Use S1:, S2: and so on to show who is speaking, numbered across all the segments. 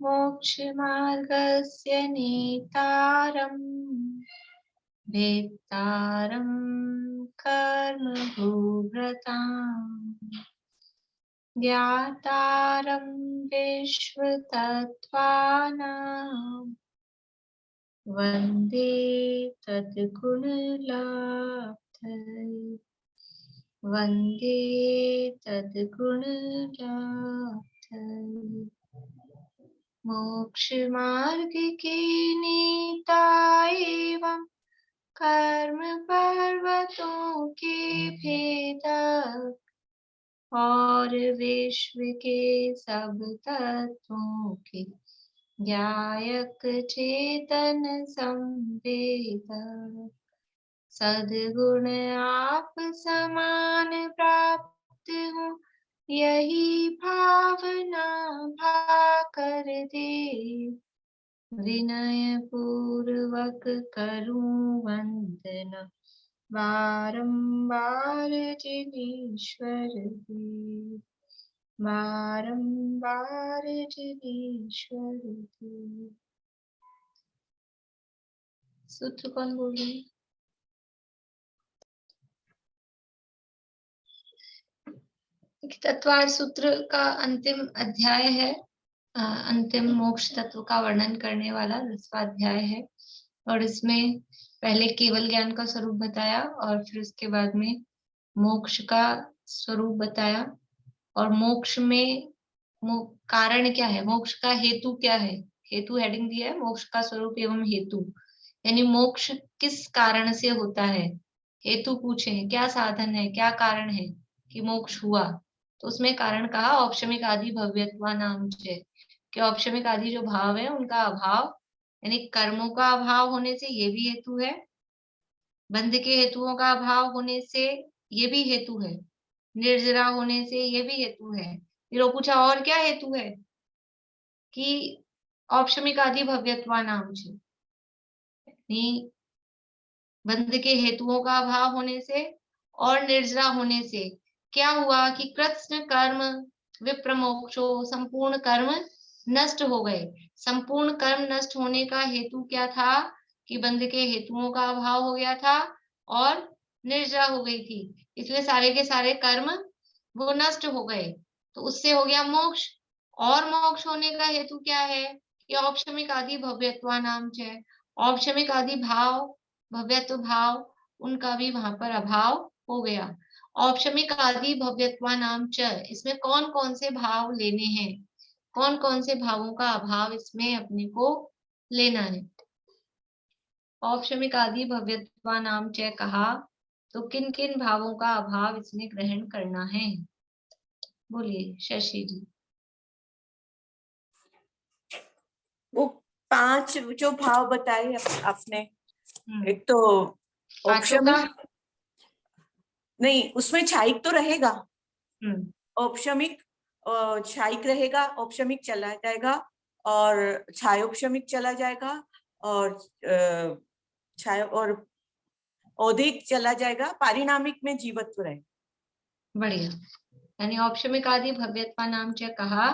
S1: मोक्षमार्गस्य नेतारम् वेत्तारं कर्मभूभृताम् ज्ञातारं विश्वतत्त्वानां वन्दे तद्गुणलाब्धये वन्दे तद्गुणलाब्धये मोक्षमार्ग के नेता एवं कर्म पर्वतों के भेदक और विश्व के सब तत्वों के ज्ञायक चेतन संवेदक सद्गुण आप समान प्राप्त हो यही भावना भाकर दे विनय पूर्वक करूं वंदना बारंबार जिनेश्वर देव बारंबार जिनेश्वर देव। सूत्र कौन बोल रहे हैं? तत्वार्थ सूत्र का अंतिम अध्याय है, अंतिम मोक्ष तत्व का वर्णन करने वाला 10वां अध्याय है। और इसमें पहले केवल ज्ञान का स्वरूप बताया और फिर उसके बाद में मोक्ष का स्वरूप बताया और मोक्ष में कारण क्या है, मोक्ष का हेतु क्या है। हेतु हेडिंग दिया है, मोक्ष का स्वरूप एवं हेतु, यानी मोक्ष किस कारण से होता है। हेतु पूछे क्या साधन है, क्या कारण है कि मोक्ष हुआ, तो उसमें कारण कहा औपशमिक आदि भव्यत्वा नाम से, कि औपशमिक आदि जो भाव है उनका अभाव, यानी कर्मों का अभाव होने से ये भी हेतु है, बंध के हेतुओं का अभाव होने से ये भी हेतु है, निर्जरा होने से ये भी हेतु है। फिर पूछा और क्या हेतु है, कि औपशमिक आदि भव्यत्वा नाम से, यानी बंध के हेतुओं का अभाव होने से और निर्जरा होने से क्या हुआ कि कृत्स्न कर्म विप्रमोक्षो, संपूर्ण कर्म नष्ट हो गए। संपूर्ण कर्म नष्ट होने का हेतु क्या था, कि बंध के हेतुओं का अभाव हो गया था और निर्जरा हो गई थी, इसलिए सारे के सारे कर्म वो नष्ट हो गए, तो उससे हो गया मोक्ष। और मोक्ष होने का हेतु क्या है, कि औपशमिक आदि भव्यत्वा नाम है, औपशमिक आदि भाव भव्यत्व भाव उनका भी वहां पर अभाव हो गया। औपशमिक आदि भव्यत्वा नाम च, इसमें कौन कौन से भाव लेने हैं, कौन कौन से भावों का अभाव इसमें अपने को लेना है। औपशमिक आदि भव्यत्वा नाम च कहा, तो किन किन भावों का अभाव इसमें ग्रहण करना है, बोलिए शशि जी।
S2: वो 5 जो भाव बताए आपने, एक तो औपशमिक, नहीं उसमें छाइक तो रहेगा, औपशमिक छाइक रहेगा, औपशमिक चला जाएगा और छायोपशमिक चला जाएगा और छाय और औधिक चला जाएगा, पारिणामिक में जीवत्व रहेगा।
S1: बढ़िया, यानी औपशमिक आदि भव्यत्वा नाम च कहा,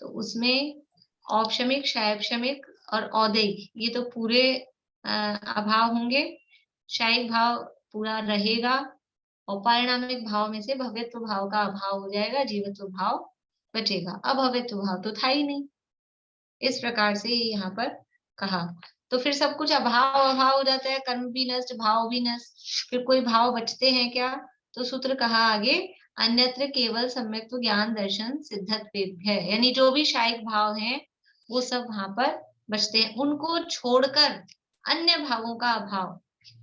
S1: तो उसमें औपशमिक शायपशमिक और औदैक ये तो पूरे अभाव होंगे, शायिक भाव पूरा रहेगा और पारिणामिक भाव में से भव्यत्व भाव का अभाव हो जाएगा, जीवत्व भाव बचेगा। अभव्यत्व भाव तो था ही नहीं, इस प्रकार से यहाँ पर कहा। तो फिर सब कुछ अभाव अभाव हो जाता है, कर्म भी नष्ट भाव भी नष्ट, फिर कोई भाव बचते हैं क्या, तो सूत्र कहा आगे अन्यत्र केवल सम्यक्त्व ज्ञान दर्शन सिद्धत्वेभ्य, यानी जो भी शायिक भाव हैं वो सब वहां पर बचते हैं, उनको छोड़कर अन्य भावों का अभाव,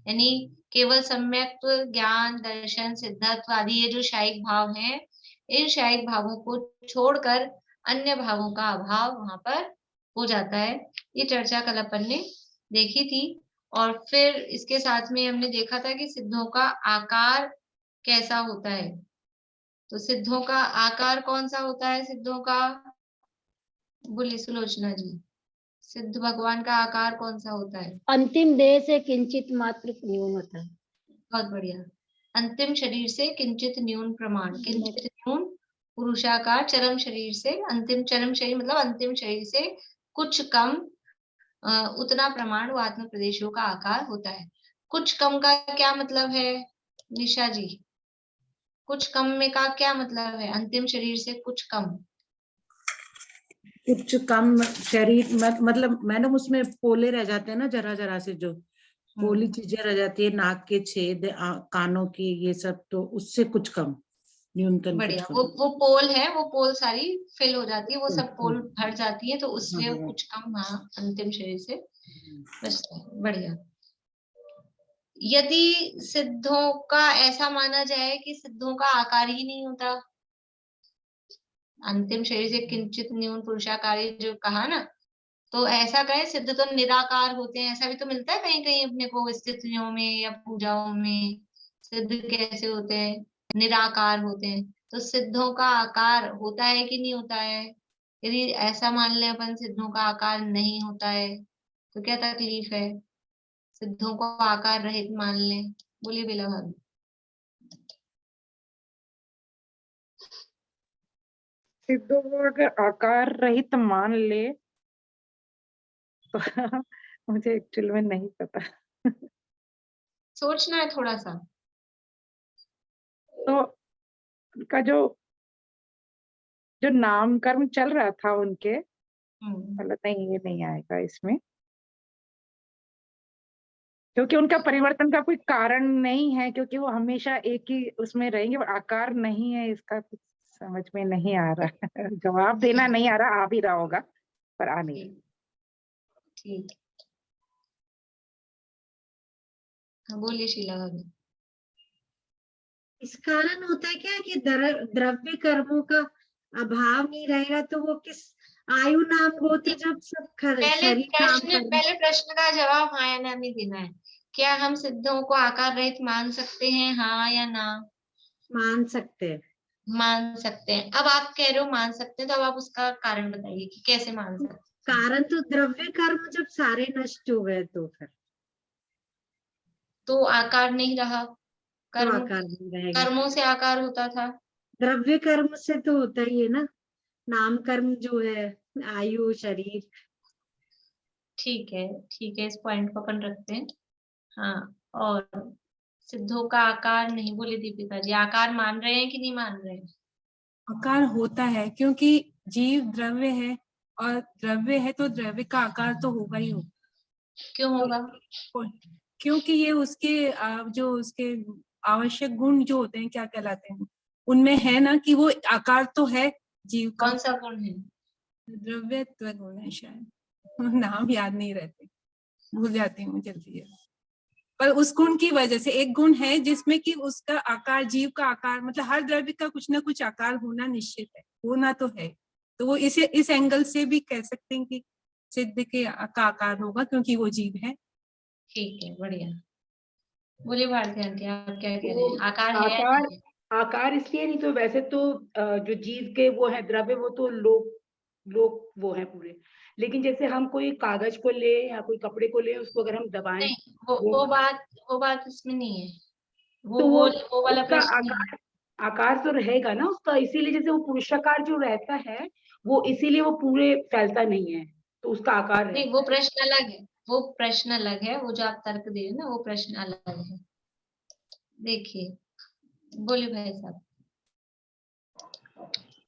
S1: यानी केवल सम्यक्त्व ज्ञान दर्शन सिद्धत्व आदि ये जो शायिक भाव हैं, इन शायिक भावों को छोड़कर अन्य भावों का अभाव वहां पर हो जाता है। ये चर्चा कल अपन ने देखी थी। और फिर इसके साथ में हमने देखा था कि सिद्धों का आकार कैसा होता है, तो सिद्धों का आकार कौन सा होता है, सिद्धों का, बोलिए सुलोचना जी, सिद्ध भगवान का आकार कौन सा होता है?
S3: अंतिम देह से किंचित मात्र न्यून होता है।
S1: बहुत बढ़िया, अंतिम शरीर से किंचित न्यून प्रमाण, किंचित न्यून पुरुषाकार चरम शरीर से, अंतिम चरम शरीर मतलब अंतिम शरीर से कुछ कम, उतना प्रमाण वो आत्म प्रदेशों का आकार होता है। कुछ कम का क्या मतलब है निशा जी? कुछ कम में का क्या मतलब है? अंतिम शरीर से कुछ कम,
S4: कुछ कम शरीर मतलब मैडम उसमें पोले रह जाते हैं ना, जरा जरा से जो पोली चीजें रह जाती है, नाक के छेद, कानों की, ये सब, तो उससे कुछ कम, न्यूनतम कुछ
S1: बढ़िया।
S4: कम।
S1: वो पोल है, वो पोल सारी फिल हो जाती है, वो सब पोल भर जाती है, तो उससे
S4: हाँ,
S1: कुछ कम, हाँ, अंतिम शरीर से बचता है। बढ़िया। यदि सिद्धों का ऐसा माना जाए कि सिद्धों का आकार ही नहीं होता, अंतिम शरीर से किंचित न्यून पुरुषाकारी जो कहा ना, तो ऐसा कहें सिद्ध तो निराकार होते हैं, ऐसा भी तो मिलता है कहीं कहीं अपने को स्थितियों में या पूजाओं में। सिद्ध कैसे होते हैं? निराकार होते हैं। तो सिद्धों का आकार होता है कि नहीं होता है? यदि ऐसा मान ले अपन सिद्धों का आकार नहीं होता है, तो क्या तकलीफ है? सिद्धों को आकार रहित मान ले, बोलिए बेला भाभी।
S5: सिद्धों को अगर आकार रहित मान ले तो मुझे एक्चुअल में नहीं पता।
S1: सोचना है थोड़ा सा।
S5: तो उनका जो जो नाम कर्म चल रहा था उनके, मतलब नहीं, ये नहीं आएगा इसमें, क्योंकि उनका परिवर्तन का कोई कारण नहीं है, क्योंकि वो हमेशा एक ही उसमें रहेंगे। वो आकार नहीं है, इसका कुछ समझ में नहीं आ रहा। जवाब देना नहीं आ रहा, आ भी रहा होगा पर आ नहीं रहा।
S1: ठीक, बोलिए शीला भाभी।
S3: इस कारण होता है क्या कि द्रव्य कर्मों का अभाव नहीं रहेगा, तो वो किस आयु नाम गोत्र जब सब शरीर काम कर,
S1: पहले प्रश्न का जवाब हाँ या ना नहीं देना है। क्या हम सिद्धों को आकार रहित मान सकते हैं, हाँ या ना?
S3: मान सकते हैं।
S1: मान सकते हैं। अब आप कह रहे हो मान सकते हैं, तो अब आप उसका कारण बताइए कि कैसे मान सकते हैं।
S3: कारण तो द्रव्य कर्म जब सारे नष्ट हो गए तो फिर
S1: तो आकार नहीं रहा,
S3: तो
S1: कर्म,
S3: आकार नहीं रहेगा।
S1: कर्मों से आकार होता था।
S3: द्रव्य कर्म से तो होता ही है ना, नाम कर्म जो है, आयु शरीर।
S1: ठीक है, ठीक है, इस पॉइंट को अपन रखते हैं। हाँ, और सिद्धों का आकार नहीं, बोले दीपिका जी, आकार मान रहे हैं कि नहीं मान रहे हैं?
S6: आकार होता है, क्योंकि जीव द्रव्य है, और द्रव्य है तो द्रव्य का आकार तो होगा ही होगा।
S1: क्यों होगा?
S6: क्योंकि ये उसके जो उसके आवश्यक गुण जो होते हैं, क्या कहलाते हैं, उनमें है ना कि वो आकार तो है जीव का।
S1: कौन सा गुण है?
S6: द्रव्यत्व गुण है शायद, नाम याद नहीं रहते, भूल जाती हूँ जल्दी। पर उस गुण की वजह से, एक गुण है जिसमें कि उसका आकार, जीव का आकार, मतलब हर द्रव्य का कुछ ना कुछ आकार होना निश्चित है, होना तो है। तो वो इस एंगल से भी कह सकते हैं कि सिद्ध के का आकार होगा, क्योंकि वो जीव है।
S1: ठीक है, बढ़िया। बोलिए भारती आंटी, आप क्या कह रहे हैं? आकार है या
S4: आकार,
S1: नहीं?
S4: आकार इसलिए नहीं, तो वैसे तो जो जीव के वो है द्रव्य, वो तो लोक लोक वो है पूरे। लेकिन जैसे हम कोई कागज को ले या कोई कपड़े को ले, उसको अगर हम दबाएं,
S1: नहीं, वो बात इसमें नहीं है।
S4: तो
S1: वो वाला
S4: उसका
S1: प्रश्न नहीं है।
S4: आकार, आकार तो रहेगा ना उसका। इसीलिए जैसे वो पुरुषाकार जो रहता है, वो इसीलिए वो पूरे फैलता नहीं है, तो उसका आकार
S1: नहीं,
S4: रहता
S1: वो
S4: है।
S1: प्रश्न अलग है, वो प्रश्न अलग है, वो जो आप तर्क दे रहे हैं ना, वो प्रश्न अलग है। देखिए, बोलिए भाई साहब।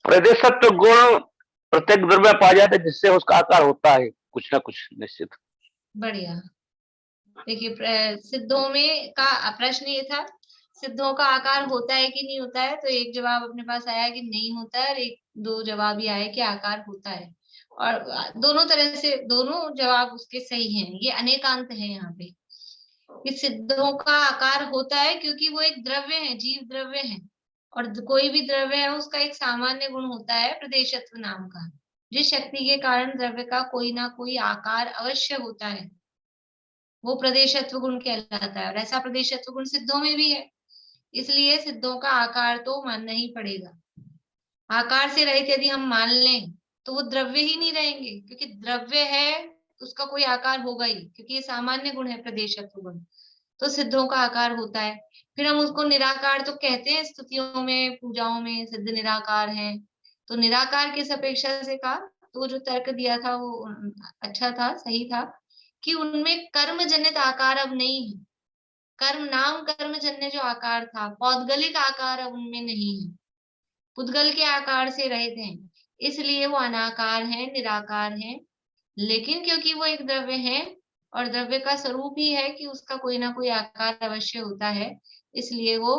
S7: प्रदेशत्व गुण प्रत्येक द्रव्य पाया जाता है, जिससे उसका आकार होता है कुछ ना कुछ निश्चित।
S1: बढ़िया। देखिए, सिद्धों में का प्रश्न ये था, सिद्धों का आकार होता है कि नहीं होता है? तो एक जवाब अपने पास आया कि नहीं होता है, और एक दो जवाब ये आए कि आकार होता है। और दोनों तरह से दोनों जवाब उसके सही हैं। ये अनेकांत है यहाँ पे कि सिद्धों का आकार होता है, क्योंकि वो एक द्रव्य है, जीव द्रव्य है। और कोई भी द्रव्य है उसका एक सामान्य गुण होता है प्रदेशत्व नाम का, जिस शक्ति के कारण द्रव्य का कोई ना कोई आकार अवश्य होता है, वो प्रदेशत्व गुण कहलाता है। और ऐसा प्रदेशत्व गुण सिद्धों में भी है, इसलिए सिद्धों का आकार तो मानना ही पड़ेगा। आकार से रहित यदि हम मान लें तो वो द्रव्य ही नहीं रहेंगे, क्योंकि द्रव्य है उसका कोई आकार होगा ही, क्योंकि ये सामान्य गुण है प्रदेशत्व गुण। तो सिद्धों का आकार होता है। फिर हम उसको निराकार तो कहते हैं, स्तुतियों में पूजाओं में सिद्ध निराकार है। तो निराकार किस अपेक्षा से कहा, तो जो तर्क दिया था वो अच्छा था, सही था, कि उनमें कर्म जनित आकार अब नहीं है। कर्म नाम कर्म जन्य जो आकार था, पौद्गलिक आकार अब उनमें नहीं है, पुद्गल के आकार से रहित हैं, इसलिए वो अनाकार है, निराकार है। लेकिन क्योंकि वो एक द्रव्य है और द्रव्य का स्वरूप ही है कि उसका कोई ना कोई आकार अवश्य होता है, इसलिए वो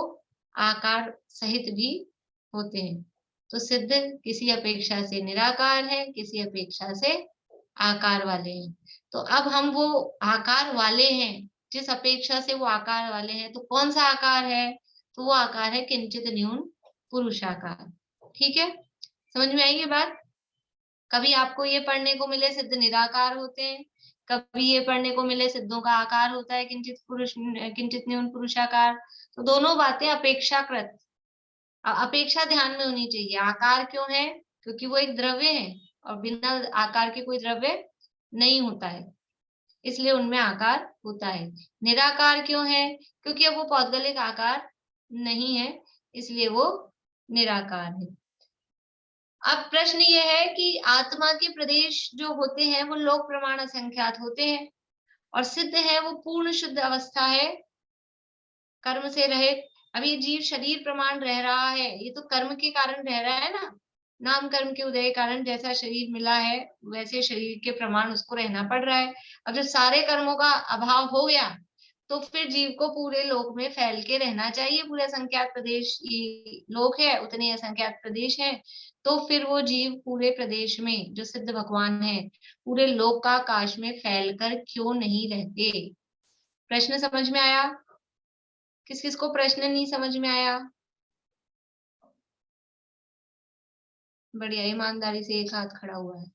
S1: आकार सहित भी होते हैं। तो सिद्ध किसी अपेक्षा से निराकार है, किसी अपेक्षा से आकार वाले हैं। तो अब हम वो आकार वाले हैं, जिस अपेक्षा से वो आकार वाले हैं, तो कौन सा आकार है, तो वो आकार है किंचित न्यून पुरुषाकार। ठीक है, समझ में आई ये बात? कभी आपको ये पढ़ने को मिले सिद्ध निराकार होते हैं, कभी ये पढ़ने को मिले सिद्धों का आकार होता है किंचित न्यून पुरुषाकार। तो दोनों बातें अपेक्षाकृत, अपेक्षा ध्यान में होनी चाहिए। आकार क्यों है, क्योंकि वो एक द्रव्य है और बिना आकार के कोई द्रव्य नहीं होता है, इसलिए उनमें आकार होता है। निराकार क्यों है, क्योंकि अब वो पौद्गलिक आकार नहीं है, इसलिए वो निराकार है। अब प्रश्न ये है कि आत्मा के प्रदेश जो होते हैं वो लोक प्रमाण असंख्यात होते हैं, और सिद्ध है वो पूर्ण शुद्ध अवस्था है, कर्म से रहित। अब ये जीव शरीर प्रमाण रह रहा है, ये तो कर्म के कारण रह रहा है ना, नाम कर्म के उदय के कारण जैसा शरीर मिला है वैसे शरीर के प्रमाण उसको रहना पड़ रहा है। अब जब सारे कर्मों का अभाव हो गया तो फिर जीव को पूरे लोक में फैल के रहना चाहिए। पूरे असंख्यात प्रदेश लोक है, उतने असंख्यात प्रदेश हैं, तो फिर वो जीव पूरे प्रदेश में जो सिद्ध भगवान है पूरे लोक का आकाश में फैलकर क्यों नहीं रहते। प्रश्न समझ में आया? किस किस को प्रश्न नहीं समझ में आया? बढ़िया, ईमानदारी से एक हाथ खड़ा हुआ है।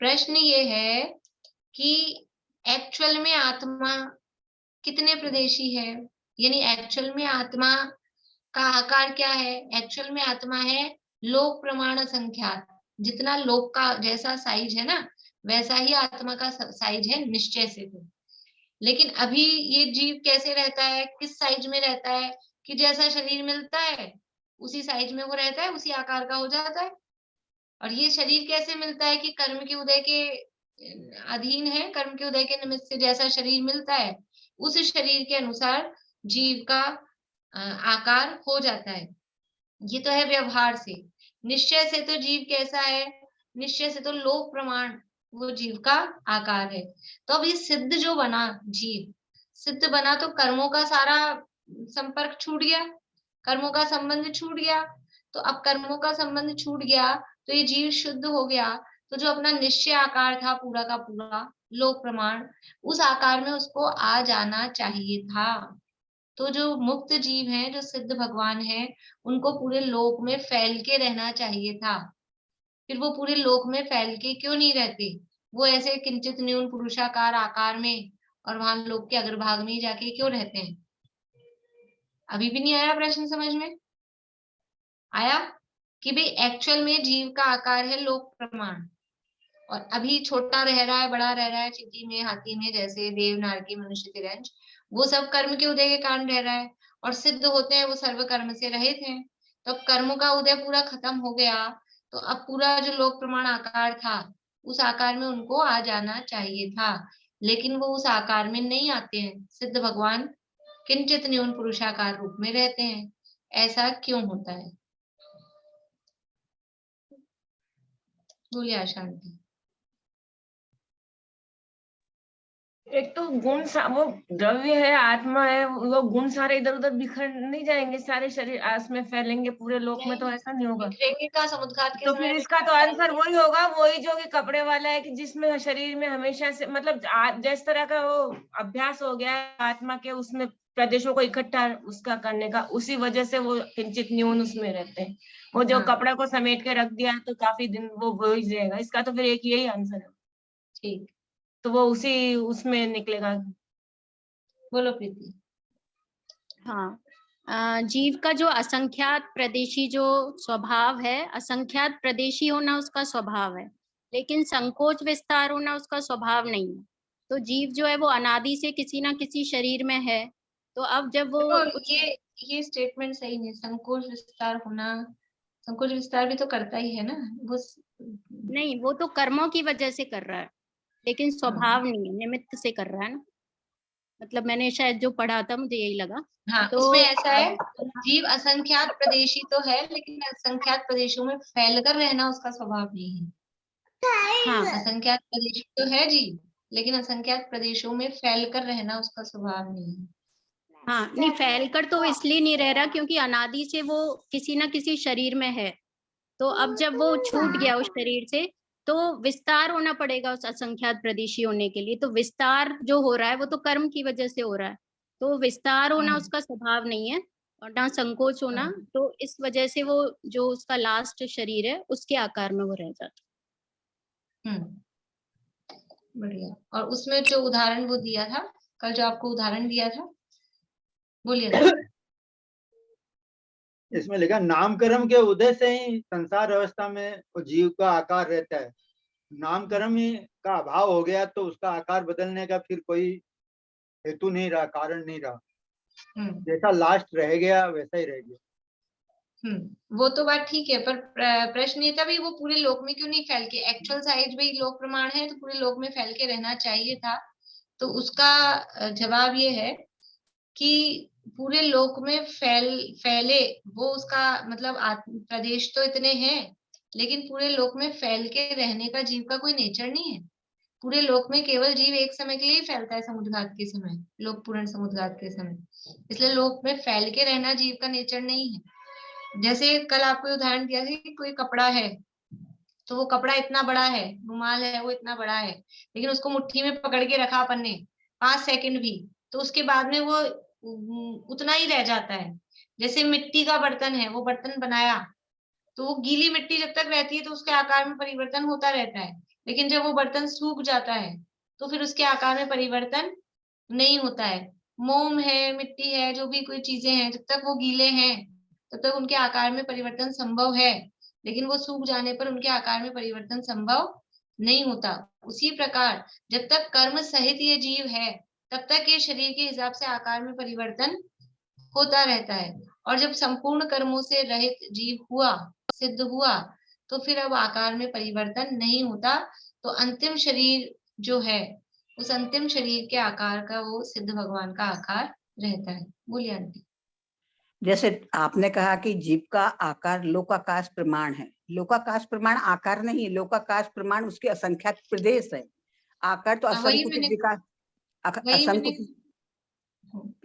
S1: प्रश्न ये है कि एक्चुअल में आत्मा कितने प्रदेशी है, यानी एक्चुअल में आत्मा का आकार क्या है। एक्चुअल में आत्मा है लोक प्रमाण संख्यात, जितना लोक का जैसा साइज है ना वैसा ही आत्मा का साइज है निश्चय से। तो लेकिन अभी ये जीव कैसे रहता है, किस साइज में रहता है कि जैसा शरीर मिलता है उसी साइज में वो रहता है, उसी आकार का हो जाता है। और ये शरीर कैसे मिलता है कि कर्म के उदय के अधीन है, कर्म के उदय के निमित्त से जैसा शरीर मिलता है उस शरीर के अनुसार जीव का आकार हो जाता है। ये तो है व्यवहार से। निश्चय से तो जीव कैसा है, निश्चय से तो लोक प्रमाण वो जीव का आकार है। तो अब ये सिद्ध जो बना, जीव सिद्ध बना, तो कर्मों का सारा संपर्क छूट गया, कर्मों का संबंध छूट गया। तो अब कर्मों का संबंध छूट गया तो ये जीव शुद्ध हो गया। तो जो अपना निश्चय आकार था पूरा का पूरा लोक प्रमाण, उस आकार में उसको आ जाना चाहिए था। तो जो मुक्त जीव हैं, जो सिद्ध भगवान हैं, उनको पूरे लोक में फैल के रहना चाहिए था। फिर वो पूरे लोक में फैल के क्यों नहीं रहते, वो ऐसे किंचित न्यून पुरुषाकार आकार में और वहां लोक के अग्रभाग में ही जाके क्यों रहते हैं। अभी भी नहीं आया प्रश्न समझ में? आया कि भाई एक्चुअल में जीव का आकार है लोक प्रमाण, और अभी छोटा रह रहा है, बड़ा रह रहा है, चींटी में, हाथी में, जैसे देव, नारकी, मनुष्य, तिरंज, वो सब कर्म के उदय के कारण रह रहा है। और सिद्ध होते हैं वो सर्व कर्म से रहित हैं। तो अब कर्मों का उदय पूरा खत्म हो गया, तो अब पूरा जो लोक प्रमाण आकार था उस आकार में उनको आ जाना चाहिए था, लेकिन वो उस आकार में नहीं आते हैं। सिद्ध भगवान किंचित न्यून पुरुषाकार रूप में रहते हैं। ऐसा क्यों होता है? बोलिए शांति।
S8: एक तो गुण वो द्रव्य है, आत्मा है, वो गुण सारे इधर उधर बिखर नहीं जाएंगे, सारे शरीर आस में फैलेंगे पूरे लोक में, तो ऐसा नहीं होगा।
S1: का समुद्घात के
S8: तो
S1: समय
S8: फिर इसका तो आंसर वही होगा, वही जो कि कपड़े वाला है, कि जिसमें शरीर में हमेशा से मतलब जिस तरह का वो अभ्यास हो गया है आत्मा के, उसमें प्रदेशों को इकट्ठा उसका करने का, उसी वजह से वो किंचित न्यून उसमें रहते हैं। वो जो कपड़ा को समेट के रख दिया तो काफी दिन वो वही रहेगा। इसका तो फिर एक यही आंसर है।
S1: ठीक,
S8: तो वो उसी उसमें निकलेगा।
S1: बोलो प्रीति।
S9: हाँ, जीव का जो असंख्यात प्रदेशी जो स्वभाव है, असंख्यात प्रदेशी होना उसका स्वभाव है, लेकिन संकोच विस्तार होना उसका स्वभाव नहीं है। तो जीव जो है वो अनादि से किसी ना किसी शरीर में है। तो अब जब वो
S1: देखो,
S9: कुछ
S1: ये स्टेटमेंट सही नहीं। संकोच विस्तार होना, संकोच विस्तार भी तो करता ही है ना वो।
S9: नहीं, वो तो कर्मों की वजह से कर रहा है, लेकिन स्वभाव नहीं है, निमित्त से कर रहा है ना। मतलब मैंने शायद जो पढ़ा था मुझे यही लगा।
S1: हाँ,
S9: तो
S1: इसमें ऐसा है, जीव असंख्यात प्रदेशी तो है, लेकिन असंख्यात प्रदेशों में फैलकर रहना उसका स्वभाव नहीं है।
S9: हाँ,
S1: असंख्यात प्रदेश तो है जीव, लेकिन असंख्यात प्रदेशों में फैलकर रहना उसका स्वभाव नहीं है।
S9: हाँ, नहीं फैलकर तो इसलिए नहीं रह रहा क्योंकि अनादि से वो किसी ना किसी शरीर में है। तो अब जब वो छूट गया उस शरीर से, तो विस्तार होना पड़ेगा उस असंख्यात प्रदेशी होने के लिए। तो विस्तार जो हो रहा है वो तो कर्म की वजह से हो रहा है, तो विस्तार होना उसका स्वभाव नहीं है और ना संकोच होना। तो इस वजह से वो जो उसका लास्ट शरीर है उसके आकार में वो रह जाता।
S1: बढ़िया। और उसमें जो उदाहरण वो दिया था कल, जो आपको उदाहरण दिया था, बोलिए ना।
S10: इसमें लिखा नामकर्म के उदय से ही संसार अवस्था में जीव का आकार रहता है। नामकर्म ही का अभाव हो गया तो उसका आकार बदलने का फिर कोई हेतु नहीं रहा, कारण नहीं रहा। जैसा लास्ट रह गया वैसा ही रह गया।
S1: वो तो बात ठीक है, पर प्रश्न ये था भी वो पूरे लोक में क्यों नहीं फैल के, एक्चुअल साइज में लोक प्रमाण है तो पूरे लोक में फैल के रहना चाहिए था। तो उसका जवाब ये है कि पूरे लोक में फैले वो उसका मतलब प्रदेश तो इतने हैं, लेकिन पूरे लोक में फैल के रहने का जीव का कोई नेचर नहीं है। पूरे लोक में केवल जीव एक समय के लिए ही फैलता है, समुद्रघात के समय, लोक पूर्ण समुद्रघात के समय। इसलिए लोक में फैल के रहना जीव का नेचर नहीं है। जैसे कल आपको उदाहरण दिया था कि कोई कपड़ा है, तो वो कपड़ा इतना बड़ा है, रुमाल है वो इतना बड़ा है, लेकिन उसको मुट्ठी में पकड़ के रखा अपन ने 5 सेकंड भी, तो उसके बाद में वो उतना ही रह जाता है। जैसे मिट्टी का बर्तन है, वो बर्तन बनाया तो वो गीली मिट्टी जब तक रहती है तो उसके आकार में परिवर्तन होता रहता है, लेकिन जब वो बर्तन सूख जाता है तो फिर उसके आकार में परिवर्तन नहीं होता है। मोम है, मिट्टी है, जो भी कोई चीजें हैं, जब तक वो गीले हैं तब तक उनके आकार में परिवर्तन संभव है, लेकिन वो सूख जाने पर उनके आकार में परिवर्तन संभव नहीं होता। उसी प्रकार जब तक कर्म सहित ये जीव है तब तक ये शरीर के हिसाब से आकार में परिवर्तन होता रहता है, और जब संपूर्ण कर्मों से रहित जीव हुआ, सिद्ध हुआ, तो फिर अब आकार में परिवर्तन नहीं होता। तो अंतिम शरीर जो है, उस अंतिम शरीर के आकार का वो सिद्ध भगवान का आकार रहता है। बोलिए आंटी।
S11: जैसे आपने कहा कि जीव का आकार लोकाकाश प्रमाण है। लोकाकाश प्रमाण आकार नहीं, लोकाकाश प्रमाण उसके असंख्यात प्रदेश है। आकार तो असंकुचित विकास,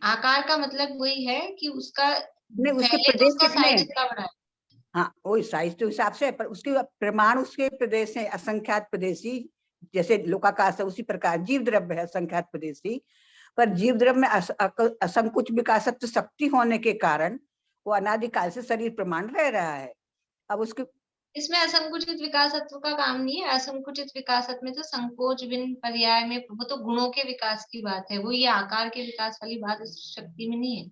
S1: आकार का मतलब वही है कि उसका
S11: नहीं, उसके
S1: पहले
S11: प्रदेश
S1: तो उसका
S11: कितने
S1: साइज
S11: हैं?
S1: इतना बड़ा है।
S11: हाँ, वही साइज तो हिसाब से, पर उसके प्रमाण उसके प्रदेश है असंख्यात प्रदेशी। जैसे लोकाकाश है उसी प्रकार जीव द्रव्य है असंख्यात प्रदेशी, पर जीव द्रव्य में असंकुच विकासत्व शक्ति होने के कारण वो अनादिकाल से शरीर प्रमाण रह रहा है। अब उसके
S1: इसमें असंकुचित विकासत्व का काम नहीं है। असंकुचित विकासत्व में तो संकोच बिन पर्याय में वो तो गुणों के विकास की बात है, वो ये आकार के विकास वाली बात इस शक्ति में नहीं है।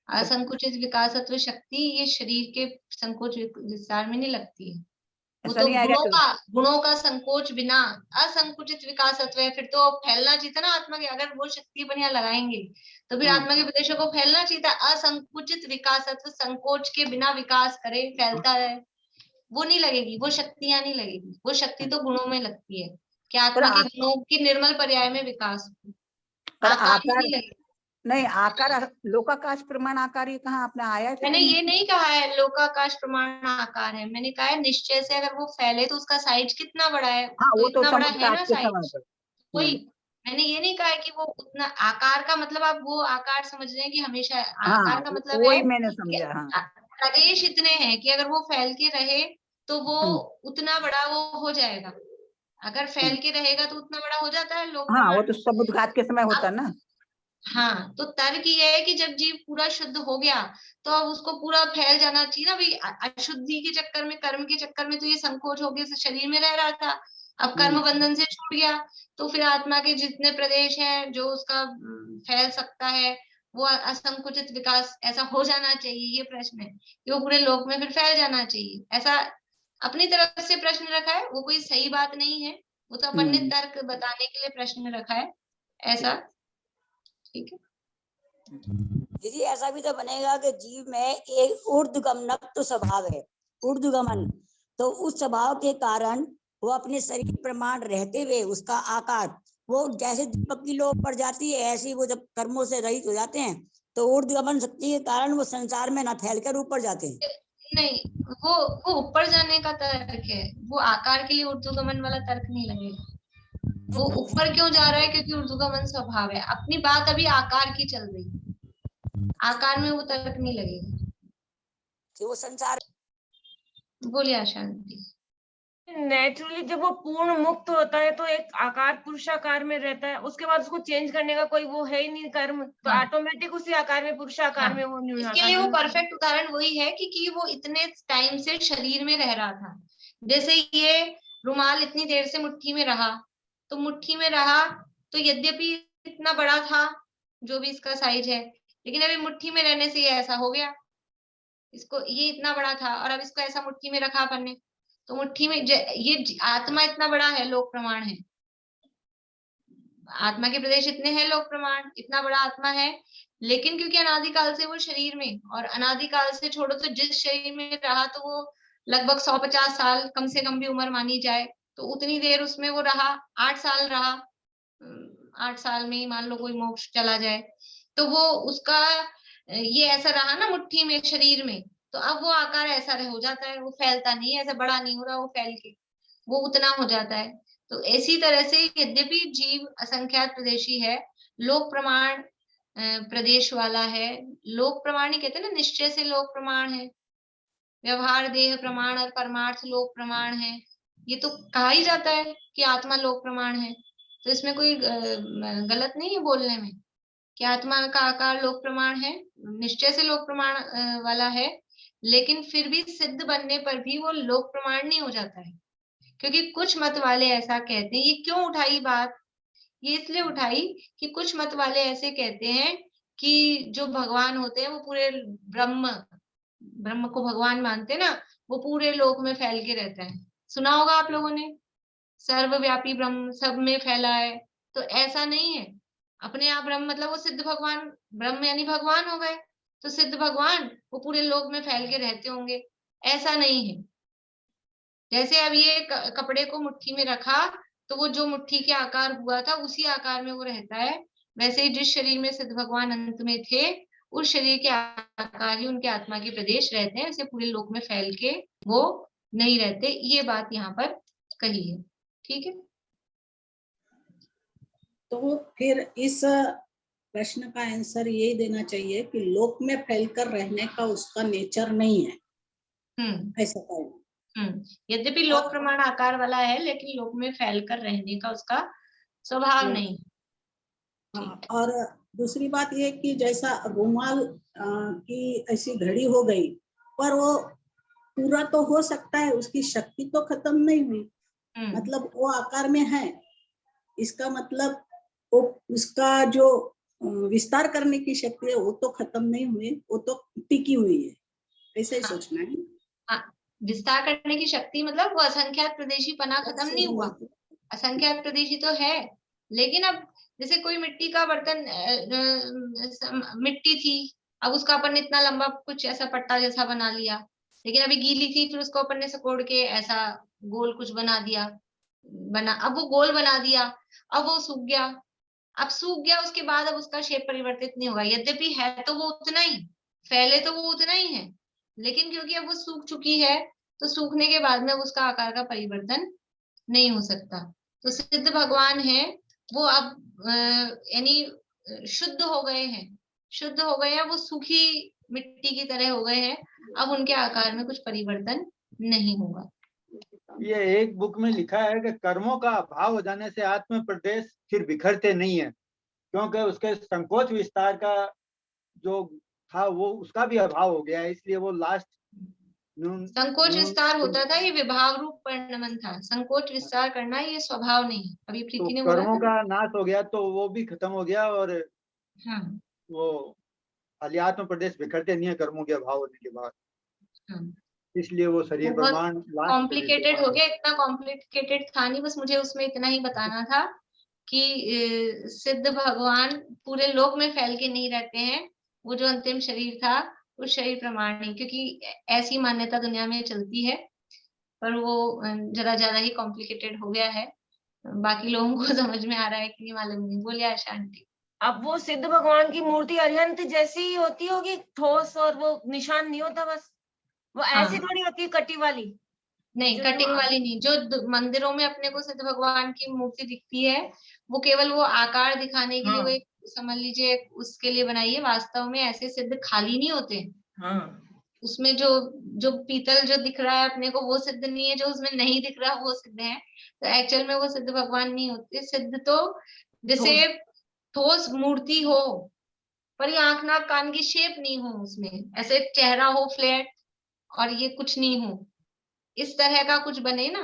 S1: असंकुचित विकासत्व शक्ति ये शरीर के संकोच विस्तार में नहीं लगती है। वो तो गुणों का संकोच बिना असंकुचित विकासत्व है, फिर तो फैलना चाहिए ना आत्मा के। अगर वो शक्ति अपन यहाँ लगाएंगे तो फिर आत्मा के प्रदेशों को फैलना चाहिए था। असंकुचित विकासत्व संकोच के बिना विकास करे, फैलता है, वो नहीं लगेगी, वो शक्तियां नहीं लगेगी। वो शक्ति तो गुणों में लगती है कि आत्मा के गुणों की निर्मल पर्याय में विकास हो।
S11: आकार नहीं, आकार लोकाकाश प्रमाण आकार ये कहाँ आपने आया है?
S1: मैंने ये नहीं कहा है लोकाकाश प्रमाण आकार है, मैंने कहा है निश्चय से अगर वो फैले तो उसका साइज कितना बड़ा है।
S11: हाँ,
S1: तो
S11: वो तो
S1: इतना बड़ा है ना साइज,
S11: वही।
S1: मैंने ये नहीं कहा है कि वो उतना आकार का मतलब आप वो आकार समझ रहे हैं कि हमेशा आकार का मतलब
S11: वही
S1: है
S11: मैंने समझा। हाँ,
S1: प्रदेश इतने हैं कि अगर वो फैल के रहे तो वो उतना बड़ा वो हो जाएगा। अगर फैल के रहेगा तो उतना बड़ा हो जाता है लोक
S11: हाँ, वो तो समुद्रघात के समय होता ना।
S1: हाँ, तो तर्क ये है कि जब जीव पूरा शुद्ध हो गया तो अब उसको पूरा फैल जाना चाहिए ना भाई। अशुद्धि के चक्कर में, कर्म के चक्कर में तो ये संकोच हो गया, शरीर में रह रहा था, अब कर्म बंधन से छूट गया तो फिर आत्मा के जितने प्रदेश हैं जो उसका फैल सकता है वो असंकुचित विकास ऐसा हो जाना चाहिए। ये प्रश्न है कि वो पूरे लोक में फिर फैल जाना चाहिए, ऐसा अपनी तरफ से प्रश्न रखा है। वो कोई सही बात नहीं है, वो तो अपन ने तर्क बताने के लिए प्रश्न रखा है ऐसा, ठीक है।
S12: दीदी ऐसा भी तो बनेगा कि जीव में एक ऊर्ध्वगमनत्व स्वभाव है, ऊर्ध्वगमन, तो उस स्वभाव के कारण वो अपने शरीर प्रमाण रहते हुए उसका आकार, वो जैसे दीपक की लो पड़ जाती है ऐसे ही वो जब कर्मों से रहित हो जाते हैं तो ऊर्ध्वगमन शक्ति के कारण वो संसार में न फैलकर ऊपर जाते हैं।
S1: नहीं, वो ऊपर जाने का तर्क है, वो आकार के लिए ऊर्ध्वगमन वाला तर्क नहीं लगेगा। वो ऊपर क्यों जा रहा है? क्योंकि ऊर्ध्वगमन स्वभाव है। अपनी बात अभी आकार की चल रही है, आकार में वो तर्क नहीं लगेगा
S12: कि वो संसार।
S1: बोलिए आशांति।
S8: नेचुरली जब वो पूर्ण मुक्त होता है तो एक आकार पुरुषाकार में रहता है, उसके बाद उसको चेंज करने का कोई वो है ही नहीं कर्म, तो ऑटोमेटिक उसी आकार में पुरुषाकार में वो
S1: इसके लिए वो परफेक्ट उदाहरण वही है कि वो इतने टाइम से शरीर में रह रहा था। जैसे ये रुमाल इतनी देर से मुट्ठी में रहा, तो मुट्ठी में रहा तो यद्यपि इतना बड़ा था जो भी इसका साइज है, लेकिन अभी मुट्ठी में रहने से ये ऐसा हो गया। इसको ये इतना बड़ा था और अब इसको ऐसा मुट्ठी में रखा अपन ने, तो मुट्ठी में ये आत्मा इतना बड़ा है, लोक प्रमाण है। आत्मा के प्रदेश इतने हैं, लोक प्रमाण इतना बड़ा आत्मा है, लेकिन क्योंकि अनादिकाल से वो शरीर में, और अनादिकाल से छोड़ो तो जिस शरीर में रहा तो वो लगभग 150 साल कम से कम भी उम्र मानी जाए, तो उतनी देर उसमें वो रहा, 8 साल रहा। 8 साल में ही मान लो कोई मोक्ष चला जाए, तो वो उसका ये ऐसा रहा ना मुट्ठी में शरीर में, तो अब वो आकार ऐसा हो जाता है, वो फैलता नहीं है, ऐसा बड़ा नहीं हो रहा, वो फैल के वो उतना हो जाता है। तो इसी तरह से यद्यपि जीव असंख्यात प्रदेशी है, लोक प्रमाण प्रदेश वाला है। लोक प्रमाण ही कहते हैं ना, निश्चय से लोक प्रमाण है, व्यवहार देह प्रमाण और परमार्थ लोक प्रमाण है। ये तो कहा ही जाता है कि आत्मा लोक प्रमाण है, तो इसमें कोई गलत नहीं है बोलने में कि आत्मा का आकार लोक प्रमाण है, निश्चय से लोक प्रमाण वाला है, लेकिन फिर भी सिद्ध बनने पर भी वो लोक प्रमाण नहीं हो जाता है। क्योंकि कुछ मत वाले ऐसा कहते हैं, ये क्यों उठाई बात, ये इसलिए उठाई कि कुछ मत वाले ऐसे कहते हैं कि जो भगवान होते हैं वो पूरे ब्रह्म को भगवान मानते हैं ना, वो पूरे लोक में फैल के रहता है। सुना होगा आप लोगों ने, सर्वव्यापी ब्रह्म सब में फैला है। तो ऐसा नहीं है, अपने आप ब्रह्म मतलब वो सिद्ध भगवान, ब्रह्म यानी भगवान हो गए, तो सिद्ध भगवान वो पूरे लोक में फैल के रहते होंगे, ऐसा नहीं है। जैसे अब ये कपड़े को मुट्ठी में रखा तो वो जो मुट्ठी के आकार हुआ था उसी आकार में वो रहता है, वैसे ही जिस शरीर में सिद्ध भगवान अंत में थे उस शरीर के आकार ही उनके आत्मा के प्रदेश रहते हैं, ऐसे पूरे लोक में फैल के वो नहीं रहते। ये बात यहाँ पर कही है, ठीक है।
S4: तो फिर इस प्रश्न का आंसर यही देना चाहिए कि लोक में फैलकर रहने का उसका नेचर नहीं है, ऐसा कहना।
S1: यद्यपि लोक प्रमाण आकार वाला है, लेकिन लोक में फैलकर रहने का उसका स्वभाव नहीं।
S4: और दूसरी बात ये कि जैसा रुमाल की ऐसी घड़ी हो गई, पर वो पूरा तो हो सकता है, उसकी शक्ति तो खत्म नहीं हुई, मतलब वो आकार में है, इसका मतलब वो उसका जो विस्तार करने की शक्ति है वो तो खत्म नहीं हुई, वो तो टिकी हुई है, ऐसा ही सोचना है।
S1: विस्तार करने की शक्ति मतलब वो असंख्यात प्रदेशी पना खत्म नहीं हुआ, असंख्यात प्रदेशी तो है, लेकिन अब जैसे कोई मिट्टी का बर्तन, मिट्टी थी, अब उसका अपन ने इतना लंबा कुछ ऐसा पट्टा जैसा बना लिया, लेकिन अभी गीली थी, फिर उसको अपन ने सिकोड़ के ऐसा गोल कुछ बना दिया, अब वो गोल बना दिया, अब वो सूख गया, अब सूख गया, उसके बाद अब उसका शेप परिवर्तित नहीं होगा, यद्यपि है तो वो उतना ही, फैले तो वो उतना ही है, लेकिन क्योंकि अब वो सूख चुकी है तो सूखने के बाद में उसका आकार का परिवर्तन नहीं हो सकता। तो सिद्ध भगवान है वो अब यानी शुद्ध हो गए हैं, शुद्ध हो गए हैं, वो सूखी मिट्टी की तरह हो गए हैं, अब उनके आकार में कुछ परिवर्तन नहीं होगा।
S10: ये एक बुक में लिखा है कि कर्मों का अभाव हो जाने से आत्म प्रदेश फिर बिखरते नहीं है, क्योंकि उसके संकोच विस्तार का जो था वो उसका भी अभाव हो गया है, इसलिए वो लास्ट
S1: संकोच विस्तार होता था, ये विभाव रूप परिणमन था, संकोच विस्तार करना ये स्वभाव नहीं। अभी प्रीति ने बोला
S10: कर्मों का नाश हो गया तो वो भी खत्म हो गया, और वो खाली आत्म प्रदेश बिखरते नहीं है कर्मों के अभाव होने के बाद। इसलिए वो शरीर
S1: बहुत
S10: प्रमाण लास्ट
S1: कॉम्प्लिकेटेड हो गया, इतना कॉम्प्लिकेटेड था नहीं, बस मुझे उसमें इतना ही बताना था कि सिद्ध भगवान पूरे लोक में फैल के नहीं रहते हैं, वो जो अंतिम शरीर था उस शरीर प्रमाण नहीं, क्योंकि ऐसी मान्यता दुनिया में चलती है, पर वो जरा ज्यादा ही कॉम्प्लिकेटेड हो गया है, बाकी लोगों को समझ में आ रहा है कि नहीं मालूम नहीं। बोलिए आशा आंटी।
S8: अब वो सिद्ध भगवान की मूर्ति अरिहंत जैसी ही होती होगी, ठोस, और वो निशान नहीं होता, बस वो ऐसी थोड़ी होती है कटी वाली,
S1: नहीं कटिंग वाली नहीं, जो मंदिरों में अपने को सिद्ध भगवान की मूर्ति दिखती है वो केवल वो आकार दिखाने के लिए, वो एक समझ लीजिए उसके लिए बनाई है, वास्तव में ऐसे सिद्ध खाली नहीं होते। उसमें जो जो पीतल जो दिख रहा है अपने को वो सिद्ध नहीं है, जो उसमें नहीं दिख रहा वो सिद्ध है, तो एक्चुअल में वो सिद्ध भगवान नहीं होते। सिद्ध तो जैसे ठोस मूर्ति हो, पर ये आंख नाक कान की शेप नहीं हो, उसमें ऐसे चेहरा हो फ्लैट और ये कुछ नहीं हो, इस तरह का कुछ बने ना,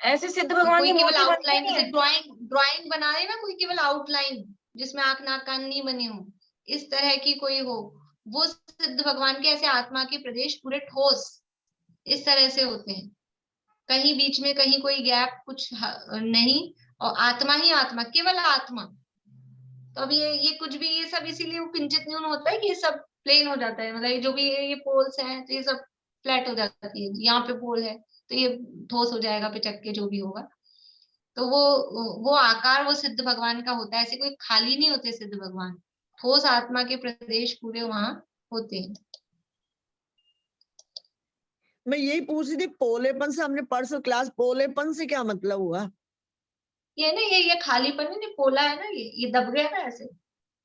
S8: ऐसे सिद्ध भगवान की
S1: केवल
S8: मूर्ति
S1: आउटलाइन,
S8: बनती
S1: जैसे
S8: है।
S1: ड्राइंग बना रहे ना कोई, केवल आउटलाइन जिसमें आंख नाक कान नहीं बने हो, इस तरह की कोई हो, वो सिद्ध भगवान के ऐसे आत्मा के प्रदेश पूरे ठोस इस तरह से होते हैं, कहीं बीच में कहीं कोई गैप कुछ नहीं, और आत्मा ही आत्मा, केवल आत्मा। तो अब ये कुछ भी, ये सब इसीलिए वो किंचित न्यून होता है कि ये सब प्लेन हो जाता है, मतलब जो भी ये पोल्स हैं तो ये सब फ्लैट हो जाती है, यहाँ पे पोल है तो ये ठोस हो जाएगा पिचक के जो भी होगा, तो वो आकार वो सिद्ध भगवान का होता है, ऐसे कोई खाली नहीं होते सिद्ध भगवान, ठोस आत्मा के प्रदेश पूरे वहां होते हैं।
S13: मैं यही पूछ रही थी, पोलेपन से हमने परसों क्लास, पोलेपन से क्या मतलब हुआ?
S1: ये ना ये खालीपन है, पोला है ना, ये दब गया ना ऐसे,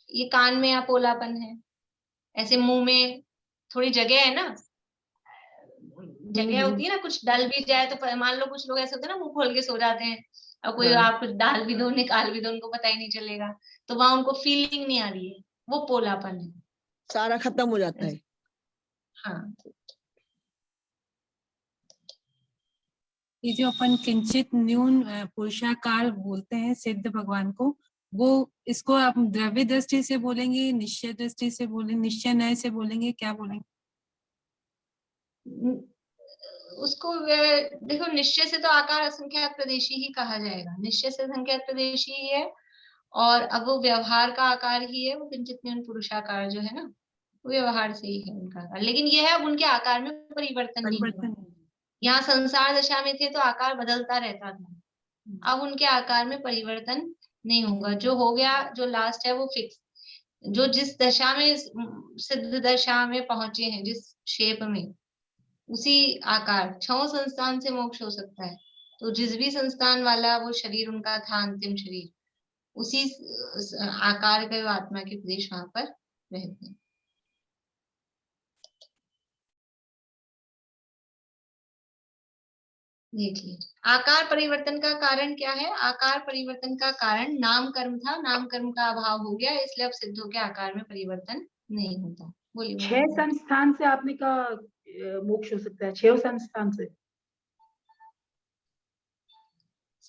S1: ये कान में या पोलापन है, ऐसे मुंह में थोड़ी जगह है ना, जगह होती है ना, कुछ डल भी जाए तो मान लो कुछ लोग ऐसे होते हैं ना मुंह खोल के सो जाते हैं, और कोई आप कुछ डाल भी दो निकाल भी दो उनको पता ही नहीं चलेगा, तो वहां उनको फीलिंग नहीं आ रही है, वो पोलापन है,
S13: सारा खत्म हो जाता है।
S1: हाँ।
S6: ये जो अपन किंचित न्यून पुरुषाकार बोलते हैं सिद्ध भगवान को, वो इसको आप द्रव्य दृष्टि से बोलेंगे, निश्चय दृष्टि से बोलेंगे, निश्चय न्याय से बोलेंगे, क्या बोलेंगे?
S1: उसको देखो, निश्चय से तो आकार असंख्यात प्रदेशी ही कहा जाएगा, निश्चय से असंख्यात प्रदेशी ही है, और अब वो व्यवहार का आकार ही है, वो किंचित न्यून पुरुषाकार जो है ना, वो व्यवहार से ही है उनका आकार, लेकिन ये है अब उनके आकार में परिवर्तन नहीं हुआ। यहाँ संसार दशा में थे तो आकार बदलता रहता था, अब उनके आकार में परिवर्तन नहीं होगा, जो हो गया, जो लास्ट है वो फिक्स, जो जिस दशा में सिद्ध दशा में पहुंचे हैं, जिस शेप में, उसी आकार, 6 संस्थान से मोक्ष हो सकता है, तो जिस भी संस्थान वाला वो शरीर उनका था अंतिम शरीर, उसी आकार के आत्मा के प्रदेश वहां पर रहते हैं। देखिए आकार परिवर्तन का कारण क्या है, आकार परिवर्तन का कारण नाम कर्म था, नाम कर्म का अभाव हो गया, इसलिए अब सिद्धों के आकार में परिवर्तन नहीं होता। बोलिए।
S5: 6 संस्थान से आपने का मोक्ष हो सकता है, 6 संस्थान से।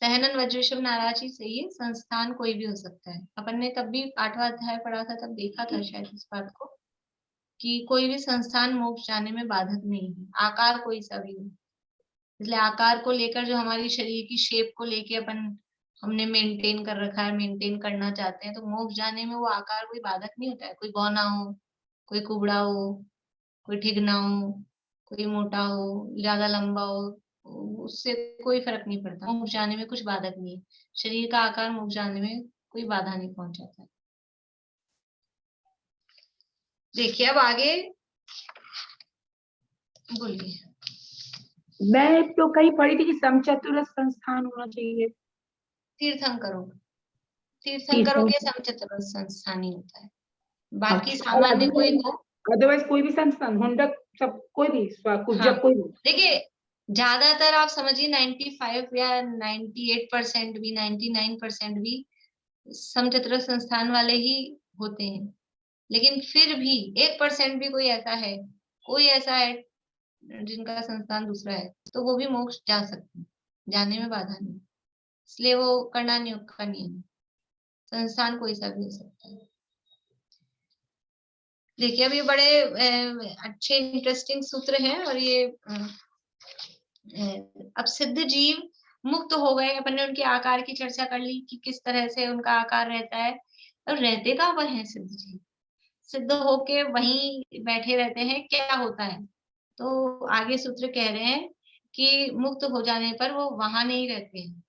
S1: सहनन वज्रेश्वर नाराज ही सही है, संस्थान कोई भी हो सकता है, अपन ने तब भी 8वां अध्याय पढ़ा था, तब देखा था शायद इस बात को कि कोई भी संस्थान मोक्ष जाने में बाधक नहीं है, आकार कोई सा भी हो, इसलिए आकार को लेकर जो हमारी शरीर की शेप को लेके अपन हमने मेंटेन कर रखा है, मेंटेन करना चाहते हैं, तो मोक्ष जाने में वो आकार कोई बाधक नहीं होता है, कोई बौना हो, कोई कुबड़ा हो, कोई ठिगना हो, कोई मोटा हो, ज्यादा लंबा हो, उससे कोई फर्क नहीं पड़ता, मोक्ष जाने में कुछ बाधक नहीं है, शरीर का आकार मोक्ष जाने में कोई बाधा नहीं पहुंचाता है। देखिए अब आगे बोलिए।
S5: मैं तो कहीं पढ़ी थी कि समचतुर संस्थान होना चाहिए।
S1: तीर्थंकरों के समचतुर संस्थान ही होता है, बाकी सामान्य कोई हो,
S5: अदरवाइज कोई भी संस्थान, हुंडक सब कोई भी, कुब्जा कोई भी।
S1: देखिए ज्यादातर आप समझिए 95 या 98% भी, 99% भी समचतुर संस्थान वाले ही होते हैं, लेकिन फिर भी 1% भी कोई ऐसा है जिनका संस्थान दूसरा है, तो वो भी मोक्ष जा सकते हैं, जाने में बाधा नहीं, इसलिए वो करना नियोग का नियम, संस्थान कोई सा भी हो सकता है। देखिए अब ये बड़े अच्छे इंटरेस्टिंग सूत्र हैं, और ये अब सिद्ध जीव मुक्त हो गए, अपन ने उनके आकार की चर्चा कर ली कि किस तरह से उनका आकार रहता है। अब रहते कहाँ पर हैं सिद्ध जीव? सिद्ध होके वहीं बैठे रहते हैं, क्या होता है? तो आगे सूत्र कह रहे हैं कि मुक्त हो जाने पर वो वहां नहीं रहते हैं,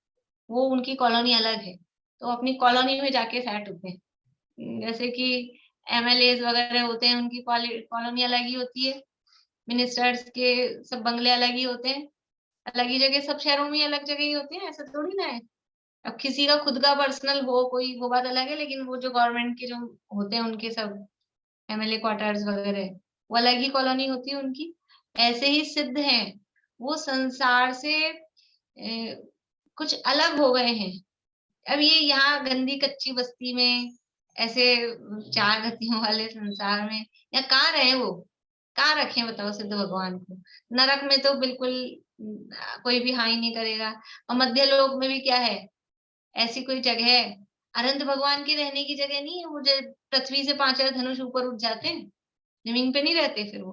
S1: वो उनकी कॉलोनी अलग है, तो अपनी कॉलोनी में जाके सेट होते हैं। जैसे कि MLAs वगैरह होते हैं, उनकी कॉलोनी अलग ही होती है, मिनिस्टर्स के सब बंगले अलग ही होते हैं, अलग ही जगह, सब शहरों में अलग जगह ही होते हैं, ऐसा थोड़ी ना है। अब किसी का खुद का पर्सनल हो कोई, वो बात अलग है, लेकिन वो जो गवर्नमेंट के जो होते हैं उनके सब MLA क्वार्टर्स वगैरह, वो अलग ही कॉलोनी होती है उनकी। ऐसे ही सिद्ध हैं, वो संसार से कुछ अलग हो गए हैं। अब ये यहाँ गंदी कच्ची बस्ती में, ऐसे 4 गतियों वाले संसार में, या कहाँ रहे वो, कहाँ रखे बताओ सिद्ध भगवान को? नरक में तो बिल्कुल कोई भी हानि नहीं करेगा, और मध्य लोक में भी क्या है, ऐसी कोई जगह है? अनंत भगवान के रहने की जगह नहीं है वो, जो पृथ्वी से 5 धनुष ऊपर उठ जाते हैं, जमीन पे नहीं रहते, फिर वो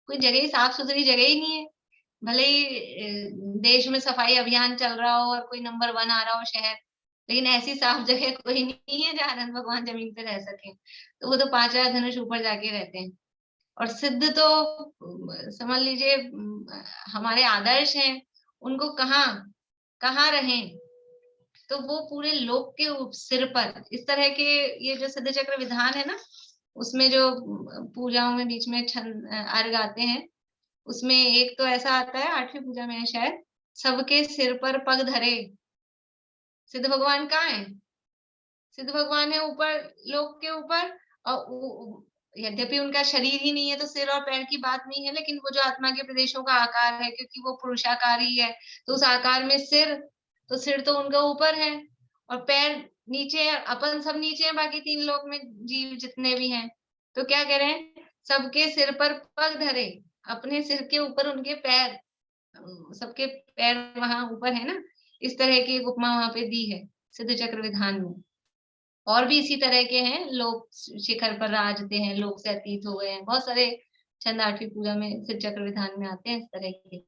S1: कोई जगह ही, साफ सुथरी जगह ही नहीं है। भले ही देश में सफाई अभियान चल रहा हो और कोई नंबर 1 आ रहा हो शहर, लेकिन ऐसी साफ जगह कोई नहीं है जहाँ आनंद भगवान जमीन पे रह सके। तो वो तो 5 धनुष ऊपर जाके रहते हैं। और सिद्ध तो समझ लीजिए हमारे आदर्श हैं, उनको कहाँ रहें? तो वो पूरे लोक के सिर पर इस तरह के, ये जो सिद्ध चक्र विधान है ना, उसमें जो पूजाओं में बीच में अर्घ आते हैं, उसमें एक तो ऐसा आता है 8वीं पूजा में है शायद, सबके सिर पर पग धरे। सिद्ध भगवान कहाँ है? सिद्ध भगवान है ऊपर, लोक के ऊपर, और यद्यपि उनका शरीर ही नहीं है तो सिर और पैर की बात नहीं है, लेकिन वो जो आत्मा के प्रदेशों का आकार है, क्योंकि वो पुरुषाकार ही है, तो उस आकार में सिर तो उनका ऊपर है, और पैर नीचे है, अपन सब नीचे हैं, बाकी 3 लोक में जीव जितने भी हैं। तो क्या कह रहे हैं? सबके सिर पर पग धरे, अपने सिर के ऊपर उनके पैर, सबके पैर वहां ऊपर है ना, इस तरह की एक उपमा वहां पे दी है सिद्ध चक्र विधान में। और भी इसी तरह के हैं, लोग शिखर पर राजते हैं, लोग से अतीत हो गए हैं, बहुत सारे छंद 8वीं पूजा में सिद्ध चक्र विधान में आते हैं इस तरह के।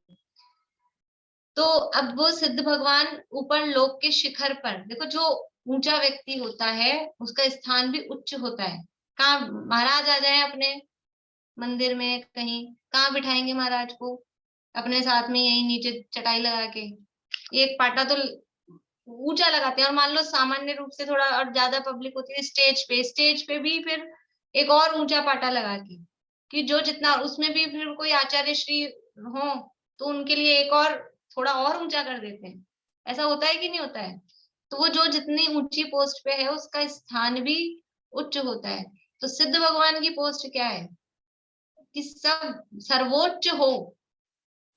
S1: तो अब वो सिद्ध भगवान ऊपर लोक के शिखर पर, देखो जो ऊंचा व्यक्ति होता है उसका स्थान भी उच्च होता है। कहाँ महाराज आ जाए अपने मंदिर में, कहीं कहाँ बिठाएंगे महाराज को? अपने साथ में यही नीचे चटाई लगा के एक पाटा तो ऊंचा लगाते हैं, और मान लो सामान्य रूप से थोड़ा और ज्यादा पब्लिक होती है स्टेज पे भी फिर एक और ऊंचा पाटा लगा के, कि जो जितना उसमें भी फिर कोई आचार्य श्री हो तो उनके लिए एक और थोड़ा और ऊंचा कर देते हैं। ऐसा होता है कि नहीं होता है? तो वो जो जितनी ऊंची पोस्ट पे है उसका स्थान भी उच्च होता है। तो सिद्ध भगवान की पोस्ट क्या है कि सब सर्वोच्च हो।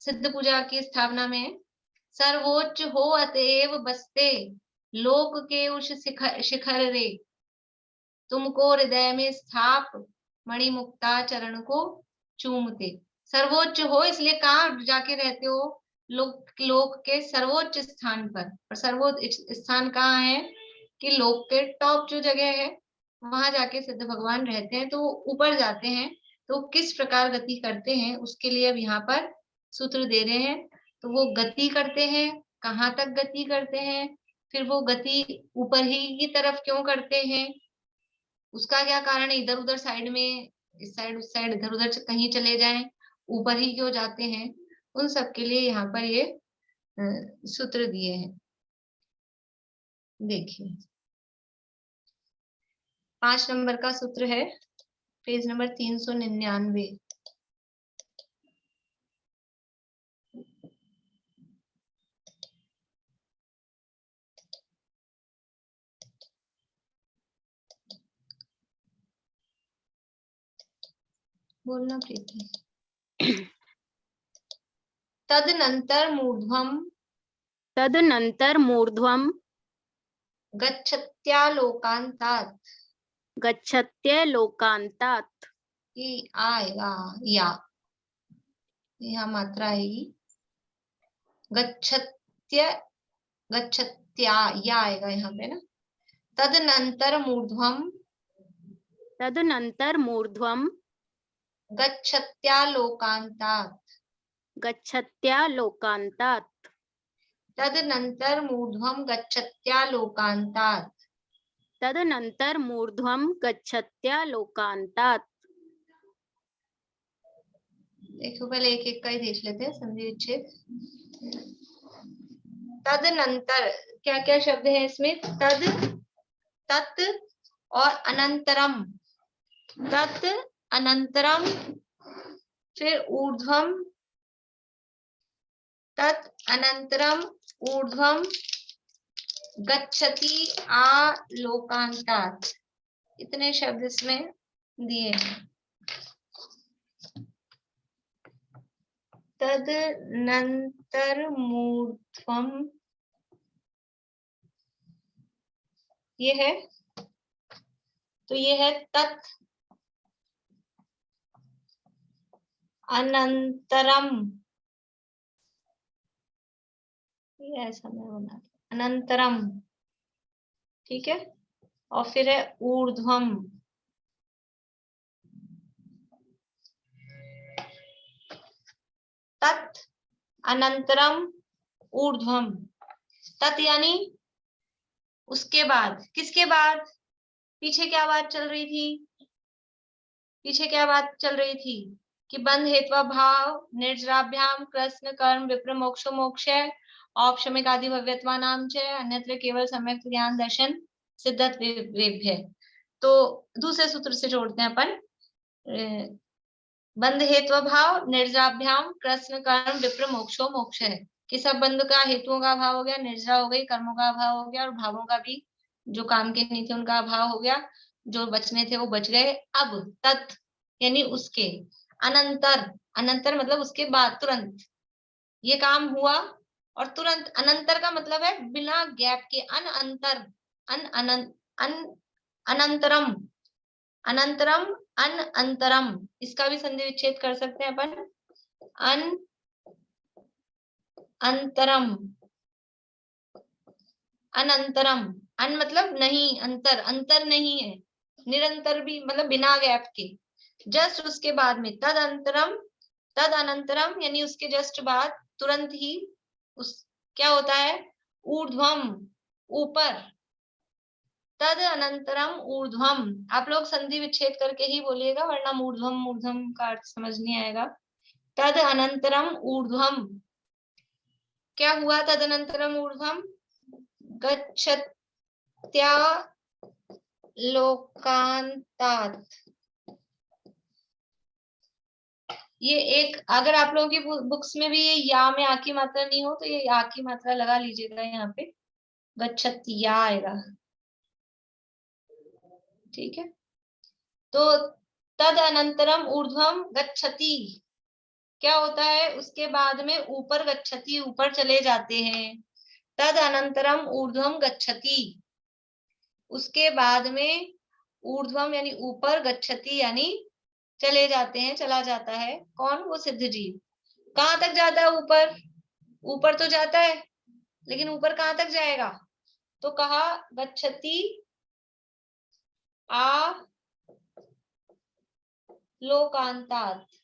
S1: सिद्ध पूजा की स्थापना में सर्वोच्च हो अतएव बसते, लोक के उस शिखर रे, तुमको हृदय में स्थाप, मणिमुक्ता चरण को चूमते। सर्वोच्च हो इसलिए कहाँ जाके रहते हो? लोक के सर्वोच्च स्थान पर। और सर्वोच्च स्थान कहाँ है? कि लोक के टॉप जो जगह है वहां जाके सिद्ध भगवान रहते हैं। तो ऊपर जाते हैं, तो किस प्रकार गति करते हैं उसके लिए अब यहाँ पर सूत्र दे रहे हैं। तो वो गति करते हैं, कहाँ तक गति करते हैं, फिर वो गति ऊपर ही की तरफ क्यों करते हैं, उसका क्या कारण है, इधर उधर साइड में, इस साइड उस साइड, इधर उधर कहीं चले जाएं, ऊपर ही क्यों जाते हैं, उन सब के लिए यहाँ पर ये सूत्र दिए हैं। देखिए 5 नंबर का सूत्र है, पेज नंबर 399। बोलना प्रीति। तदनंतर
S9: मूर्ध्वम
S1: गच्छत्यालोकान्तात्, ये आएगा या, यहाँ मात्रा आएगी, गच्छत्या या आएगा यहाँ पे ना। तदनंतर मूर्ध्वम गच्छत्यालोकान्तात्,
S9: गच्छत्या लोकांतात्।
S1: तदनंतर मूर्ध्वम गच्छत्या लोकांतात्।
S9: तदनंतर मूर्ध्वम गच्छत्या लोकांतात्।
S1: देखो पहले एक एक का ही देख लेते हैं संधि विच्छेद। तदनंतर क्या क्या शब्द है इसमें? तद, तत् और अनंतरम। तत्, अनंतरम, फिर ऊर्ध्वम, तत् अनंतरम ऊर्ध्वम गच्छति आलोकांतात्। इतने शब्द इसमें दिए हैं। तदनंतर मूर्ध्वम ये है, तो ये है तत् अनंतरम, ये ऐसा मैं बना अनंतरम, ठीक है। और फिर है ऊर्ध्वम, तत् अनंतरम ऊर्ध्वम। तत् यानी उसके बाद, किसके बाद? पीछे क्या बात चल रही थी? पीछे क्या बात चल रही थी कि बंध हेत्वा भाव निर्जराभ्याम कृष्ण कर्म विप्र मोक्षो मोक्षय औपशमिक आदि भव्यत्वा नाम च अन्यत्र केवल सम्यक ज्ञान दर्शन सिद्धत वेभ्य। तो दूसरे सूत्र से जोड़ते हैं अपन। बंध हेत्व भाव निर्जराभ्याम कृष्ण कर्म विप्र मोक्षो मोक्ष है कि सब बंध का हेतुओं का अभाव हो गया, निर्जरा हो गई, कर्मों का अभाव हो गया और भावों का भी जो काम के नहीं थे उनका अभाव हो गया, जो बचने थे वो बच गए। अब तत् यानी उसके, अनंतर, अनंतर मतलब उसके बाद, तुरंत ये काम हुआ और तुरंत। अनंतर का मतलब है बिना गैप के, अन अंतर, अनंतरम, अनंतरम, अन अंतरम, इसका भी संधि विच्छेद कर सकते हैं अपन। अन अंतरम, अनंतरम, अन मतलब नहीं, अंतर, अंतर नहीं है, निरंतर भी मतलब बिना गैप के, जस्ट उसके बाद में। तद अंतरम, तद अनंतरम यानी उसके जस्ट बाद, तुरंत ही उस क्या होता है? ऊर्ध्वम, ऊपर। तद अनंतरम ऊर्ध्वम, आप लोग संधि विच्छेद करके ही बोलिएगा वरना मूर्ध्वम मूर्ध्वम का अर्थ समझ नहीं आएगा। तद अनंतरम ऊर्ध्वम, क्या हुआ? तद अनंतरम ऊर्ध्वम गच्छत्या लोकांतात्। ये एक, अगर आप लोगों की बुक्स में भी ये या में आ की मात्रा नहीं हो तो ये या की मात्रा लगा लीजिएगा, यहाँ पे गच्छत्या आएगा, ठीक है। तो तद अनंतरम ऊर्ध्वम गच्छति, क्या होता है? उसके बाद में ऊपर, गच्छति ऊपर चले जाते हैं। तद अनंतरम ऊर्ध्वम गच्छति, उसके बाद में ऊर्ध्वम यानी ऊपर, गच्छति यानी चले जाते हैं, चला जाता है। कौन? वो सिद्ध जीव। कहाँ तक जाता है? ऊपर, ऊपर तो जाता है लेकिन ऊपर कहाँ तक जाएगा? तो कहा गच्छति आ लोकांतात्।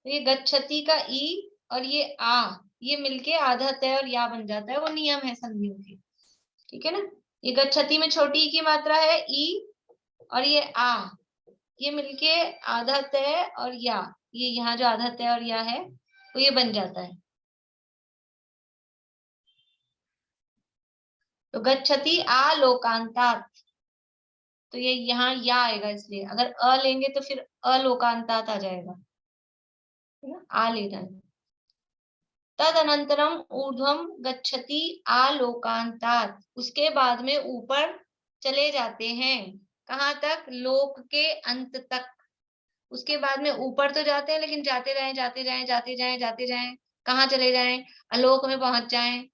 S1: ये गच्छति का ई और ये आ, ये मिलके आधा तय और या बन जाता है, वो नियम है संधियों के, ठीक है ना। ये गच्छति में छोटी ई की मात्रा है ई, और ये आ, ये मिलके आधा तय और या, ये यहाँ जो आधा तय और या है वो ये बन जाता है। तो गच्छति आ लोकांतात्, तो ये यहाँ या आएगा, इसलिए अगर अ लेंगे तो फिर अलोकांतात् आ जाएगा, आ लेना है। तद अनंतरम ऊर्ध्वम गच्छति आलोकांतात्, उसके बाद में ऊपर चले जाते हैं। कहाँ तक? लोक के अंत तक। उसके बाद में ऊपर तो जाते हैं लेकिन जाते जाएं, जाते जाएं, जाते जाएं, जाते जाएं, कहाँ चले जाएं? अलोक में पहुंच जाएं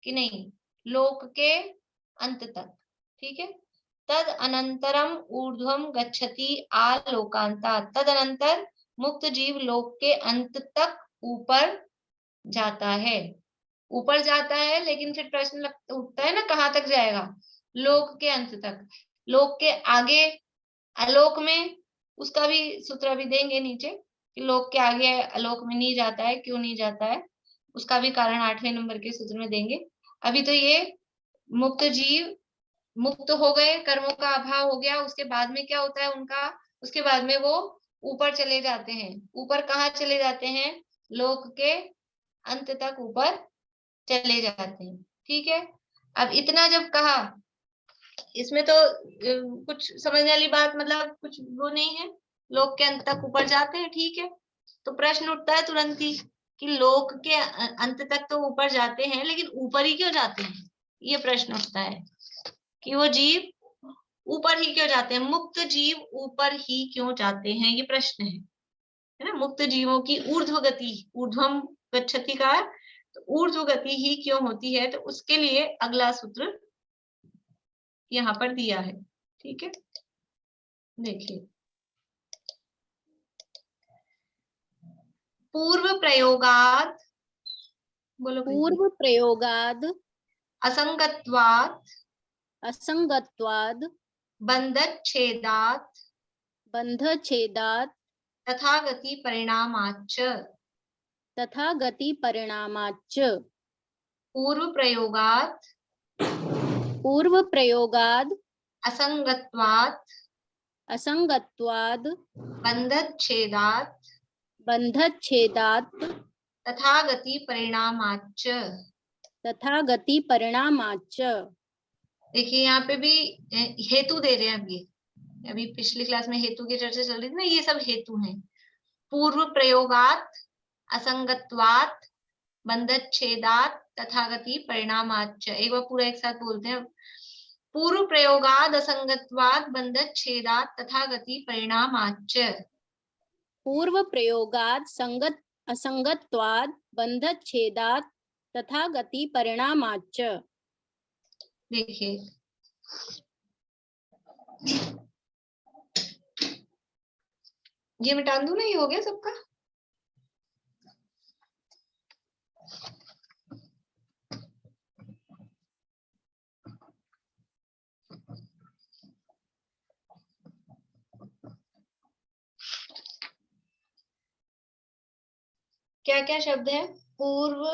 S1: कि नहीं? लोक के अंत तक, ठीक है। तद अनंतरम ऊर्ध्वम गच्छति आलोकांतात्, तद अनंतर मुक्त जीव लोक के अंत तक ऊपर जाता है। ऊपर जाता है लेकिन फिर प्रश्न उठता है ना, कहाँ तक जाएगा? लोक के अंत तक। लोक के आगे अलोक में उसका भी सूत्र अभी देंगे नीचे कि लोक के आगे अलोक में नहीं जाता है, क्यों नहीं जाता है, उसका भी कारण 8वें नंबर के सूत्र में देंगे। अभी तो ये मुक्त जीव मुक्त हो गए, कर्मों का अभाव हो गया, उसके बाद में क्या होता है उनका, उसके बाद में वो ऊपर चले जाते हैं। ऊपर कहाँ चले जाते हैं? लोक के अंत तक ऊपर चले जाते हैं। ठीक है, अब इतना जब कहा, इसमें तो कुछ समझने वाली बात, मतलब कुछ वो नहीं है, लोक के अंत तक ऊपर जाते हैं, ठीक है। तो प्रश्न उठता है तुरंत ही कि लोक के अंत तक तो ऊपर जाते हैं, लेकिन ऊपर ही क्यों जाते हैं? ये प्रश्न उठता है कि वो जीव ऊपर ही क्यों जाते हैं, मुक्त जीव ऊपर ही क्यों जाते हैं, ये प्रश्न है ना। मुक्त जीवों की ऊर्ध्व गति, ऊर्ध्वम गच्छति का, तो ऊर्ध्व गति ही क्यों होती है, तो उसके लिए अगला सूत्र यहाँ पर दिया है। ठीक है, देखिए, पूर्व प्रयोगाद, बोलो
S9: पूर्व प्रयोगाद
S1: असंगत्वात्
S9: असंगत्वाद
S1: बंधच्छेदात्
S9: बंधच्छेदात्
S1: तथा गति परिणामाच्च
S9: तथा गति परिणामाच्च
S1: पूर्व प्रयोगात् असंगत्वात्
S9: बंधच्छेदात्
S1: तथा गति परिणामाच्च। देखिए यहाँ पे भी हेतु दे रहे हैं। अभी पिछली क्लास में हेतु की चर्चा चल रही थी ना, ये सब हेतु हैं। पूर्व प्रयोगात् असंगत्वात् बंधच्छेदात् तथागति परिणामाच्च। एक बार पूरा एक साथ बोलते हैं। पूर्व प्रयोगाद असंगत्वाद बंधच्छेदात् तथागति परिणामाच्च।
S9: पूर्व प्रयोगाद असंगत्वाद बंधच्छेदात् तथागति परिणामाच्च।
S1: देखिए, ये मिटा दूं ना, ये हो गया सबका। क्या क्या शब्द है? पूर्व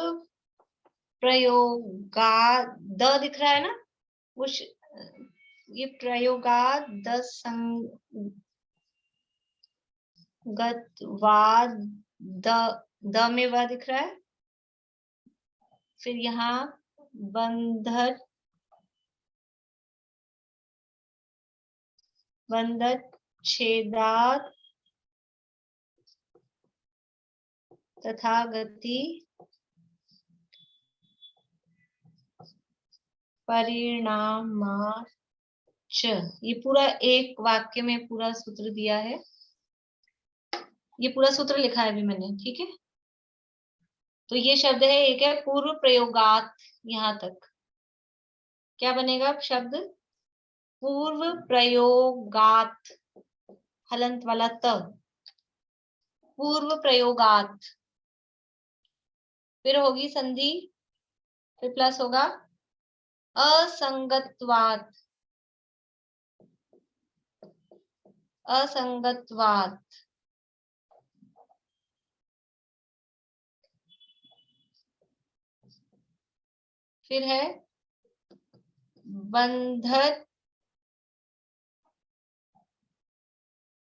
S1: प्रयोगाद, द दिख रहा है ना, उस ये प्रयोगाद गतवाद, द में व दिख रहा है। फिर यहाँ बंधच्छेदात् तथा गति परिणामाच्च। ये पूरा एक वाक्य में पूरा सूत्र दिया है, ये पूरा सूत्र लिखा है अभी मैंने। ठीक है, तो ये शब्द है, एक है पूर्व प्रयोगात, यहाँ तक क्या बनेगा शब्द? पूर्व प्रयोगात, हलंत वाला त, पूर्व प्रयोगात। फिर होगी संधि, फिर प्लस होगा असंगत्वात्, फिर है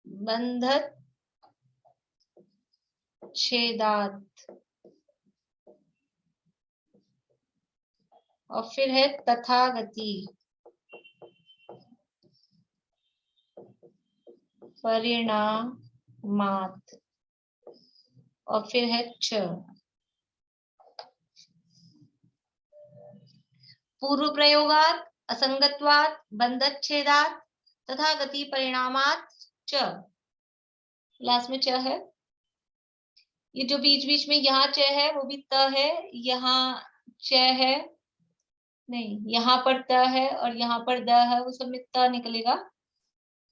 S1: बंधच्छेदात्, और फिर है तथागति परिणामात्, और फिर है च। पूर्व प्रयोगात् असंगत्वात् बंधच्छेदात् तथा गति परिणामात् च, लास्ट में च है। ये जो बीच बीच में यहाँ च है वो भी त है, यहाँ च है नहीं, यहाँ पर त है और यहाँ पर द है, वो सब में त निकलेगा।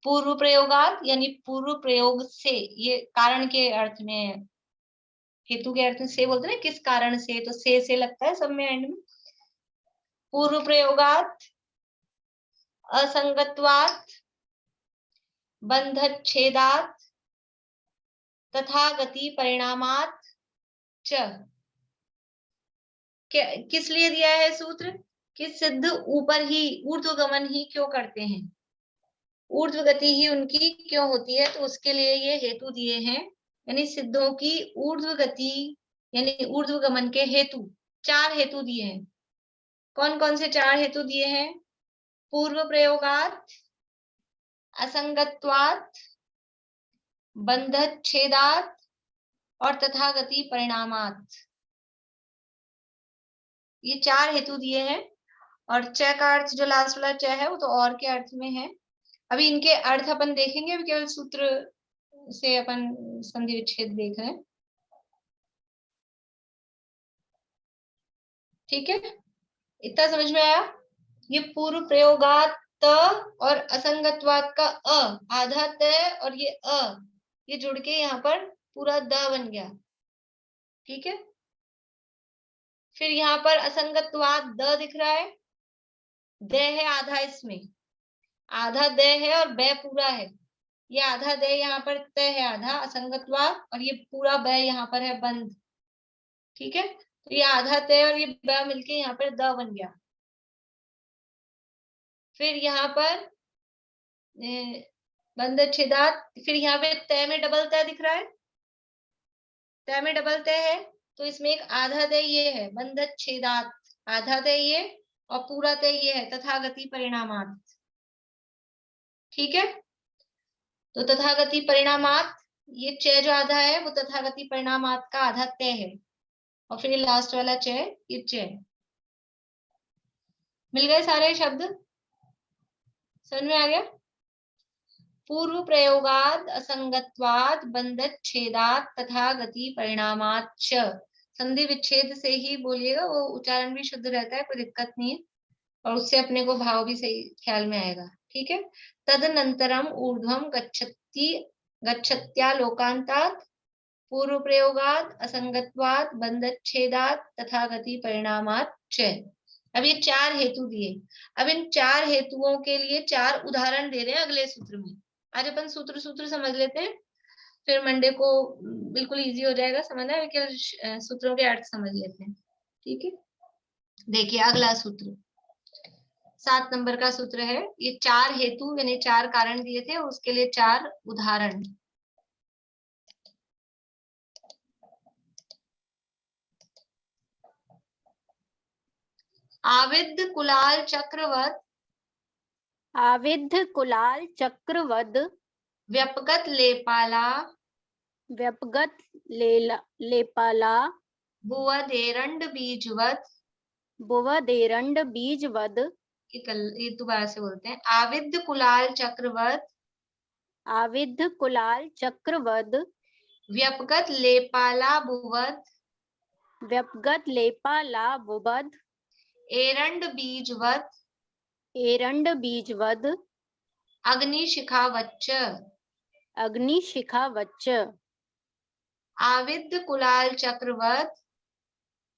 S1: पूर्व प्रयोगात् यानी पूर्व प्रयोग से, ये कारण के अर्थ में है, हेतु के अर्थ में से बोलते हैं, किस कारण से, तो से लगता है सब में एंड में। पूर्व प्रयोगात् असंगत्वात् बंधच्छेदात् तथा गति परिणामात् च। किस लिए दिया है सूत्र कि सिद्ध ऊपर ही ऊर्ध्वगमन ही क्यों करते हैं, ऊर्ध्व गति ही उनकी क्यों होती है, तो उसके लिए ये हेतु दिए हैं। यानी सिद्धों की ऊर्ध्व गति यानी ऊर्ध्वगमन के हेतु 4 हेतु दिए हैं। कौन कौन से 4 हेतु दिए हैं? पूर्व प्रयोगात्, असंगत्वात्, बंधच्छेदात् और तथागति परिणामात्। ये 4 हेतु दिए हैं। और च का अर्थ जो लास्ट वाला च है वो तो और के अर्थ में है। अभी इनके अर्थ अपन देखेंगे, अभी केवल सूत्र से अपन संधि विच्छेद देख रहे हैं। ठीक है, इतना समझ में आया? ये पूर्व प्रयोगात त और असंगत्वात का अ, आधा त और ये अ, ये जुड़ के यहाँ पर पूरा द बन गया। ठीक है, फिर यहाँ पर असंगत्वात द दिख रहा है, द है आधा, इसमें आधा द है और ब पूरा है। ये आधा द यहाँ पर त है आधा असंगत्वात, और ये पूरा ब यहाँ पर है बंद। ठीक है, तो ये आधा त और ये ब मिलके यहाँ पर द बन गया। फिर यहाँ पर बंधच्छेदात्, फिर यहाँ पे त में डबल त दिख रहा है, त में डबल त है, तो इसमें एक आधा त ये है, बंधच्छेदात् आधा त ये और पूरा त ये है, तथागति परिणामात्। ठीक है, तो तथागति परिणामात्, ये च जो आधा है वो तथागति परिणामात् का आधा त है, और फिर ये लास्ट वाला च, ये च। मिल गए सारे शब्द? समझ में आ गया? पूर्व प्रयोगाद असंगत्वाद बंधच्छेदात् तथा गति परिणामात् च। संधि विच्छेद से ही बोलिएगा, वो उच्चारण भी शुद्ध रहता है, कोई दिक्कत नहीं है, और उससे अपने को भाव भी सही ख्याल में आएगा। ठीक है, तदनंतरम ऊर्ध्वम गच्छत्यालोकान्तात् पूर्व प्रयोगाद असंगत्वाद बंधच्छेदात् तथा गति परिणामात् च। अब ये 4 हेतु दिए। अब इन 4 हेतुओं के लिए 4 उदाहरण दे रहे हैं अगले सूत्र में। आज अपन सूत्र समझ लेते हैं, फिर मंडे को बिल्कुल इजी हो जाएगा समझना, केवल सूत्रों के अर्थ समझ लेते हैं। ठीक है, देखिए अगला सूत्र 7 नंबर का सूत्र है। ये 4 हेतु यानी 4 कारण दिए थे, उसके लिए 4 उदाहरण। आविद्ध कुलाल चक्रवत,
S9: आविद्ध कुलाल चक्रवद,
S1: व्यपगत लेपाला,
S9: व्यपगत लेपाला,
S1: भुवदेरंड बीजवत,
S9: भुवदेरंड बीजवद।
S1: ये दोबारा से बोलते हैं, आविद्ध कुलाल चक्रवत,
S9: आविद्ध कुलाल चक्रवद,
S1: व्यपगत लेपाला भुवद,
S9: व्यपगत लेपाला भुवद,
S1: एरंड बीजवत,
S9: एरंड बीजवद,
S1: अग्निशिखावच्च,
S9: अग्निशिखावच्च।
S1: आविद्ध कुलाल चक्रवत,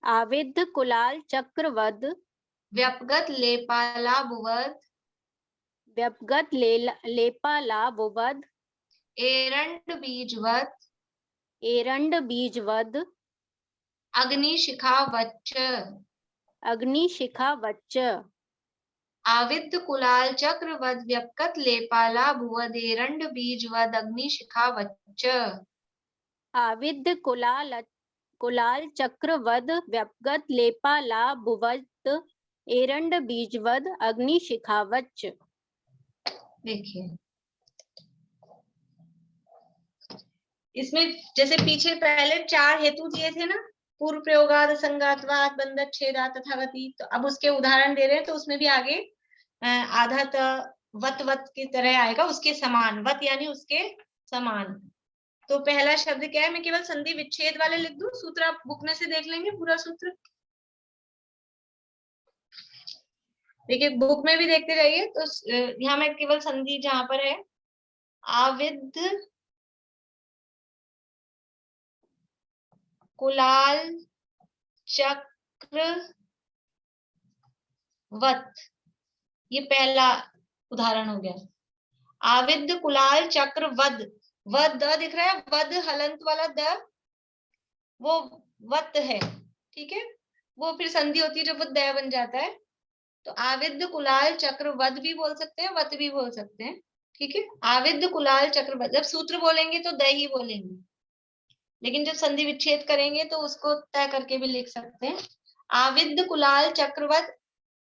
S9: आविद्ध कुलाल चक्रवद,
S1: व्यपगत लेपाला भुवद,
S9: व्यपगत लेपाला भुवद,
S1: एरंड बीजवत,
S9: एरंड बीजवद,
S1: अग्निशिखावच्च,
S9: अग्निशिखावच्च।
S1: आविद्ध कुलाल चक्रवद, व्यपगत लेपाला भुवद, एरंड बीजवद, अग्निशिखावच्च।
S9: आविद्ध कुलाल चक्रवद, व्यपगत लेपाला भुवद, एरंड बीजवद, अग्निशिखावच्च।
S1: देखिए इसमें जैसे पीछे पहले 4 हेतु दिए थे ना, पूर्व प्रयोगाद असंगातवाद बंधच्छेदात् तथागति, तो अब उसके उदाहरण दे रहे हैं, तो उसमें भी आगे आधा त वत वत की तरह आएगा, उसके समान, वत यानी उसके समान। तो पहला शब्द क्या है, मैं केवल संधि विच्छेद वाले लिख दूं, सूत्र आप बुक में से देख लेंगे पूरा सूत्र। देखिए बुक में भी देखते जाइए, तो यहाँ मैं केवल संधि जहां पर है, आविद्ध कुलाल चक्रवत, ये पहला उदाहरण हो गया। आविद कुलाल चक्र वद, वद द दिख रहा है, वद हलंत वाला द, वो वत है, ठीक है, वो फिर संधि होती है जब वो द बन जाता है। तो आविद कुलाल चक्र वद भी बोल सकते हैं, वत भी बोल सकते हैं, ठीक है। आविद कुलाल चक्र वद, जब सूत्र बोलेंगे तो द ही बोलेंगे, लेकिन जब संधि विच्छेद करेंगे तो उसको तय करके भी लिख सकते हैं। आविद कुलाल चक्रवत,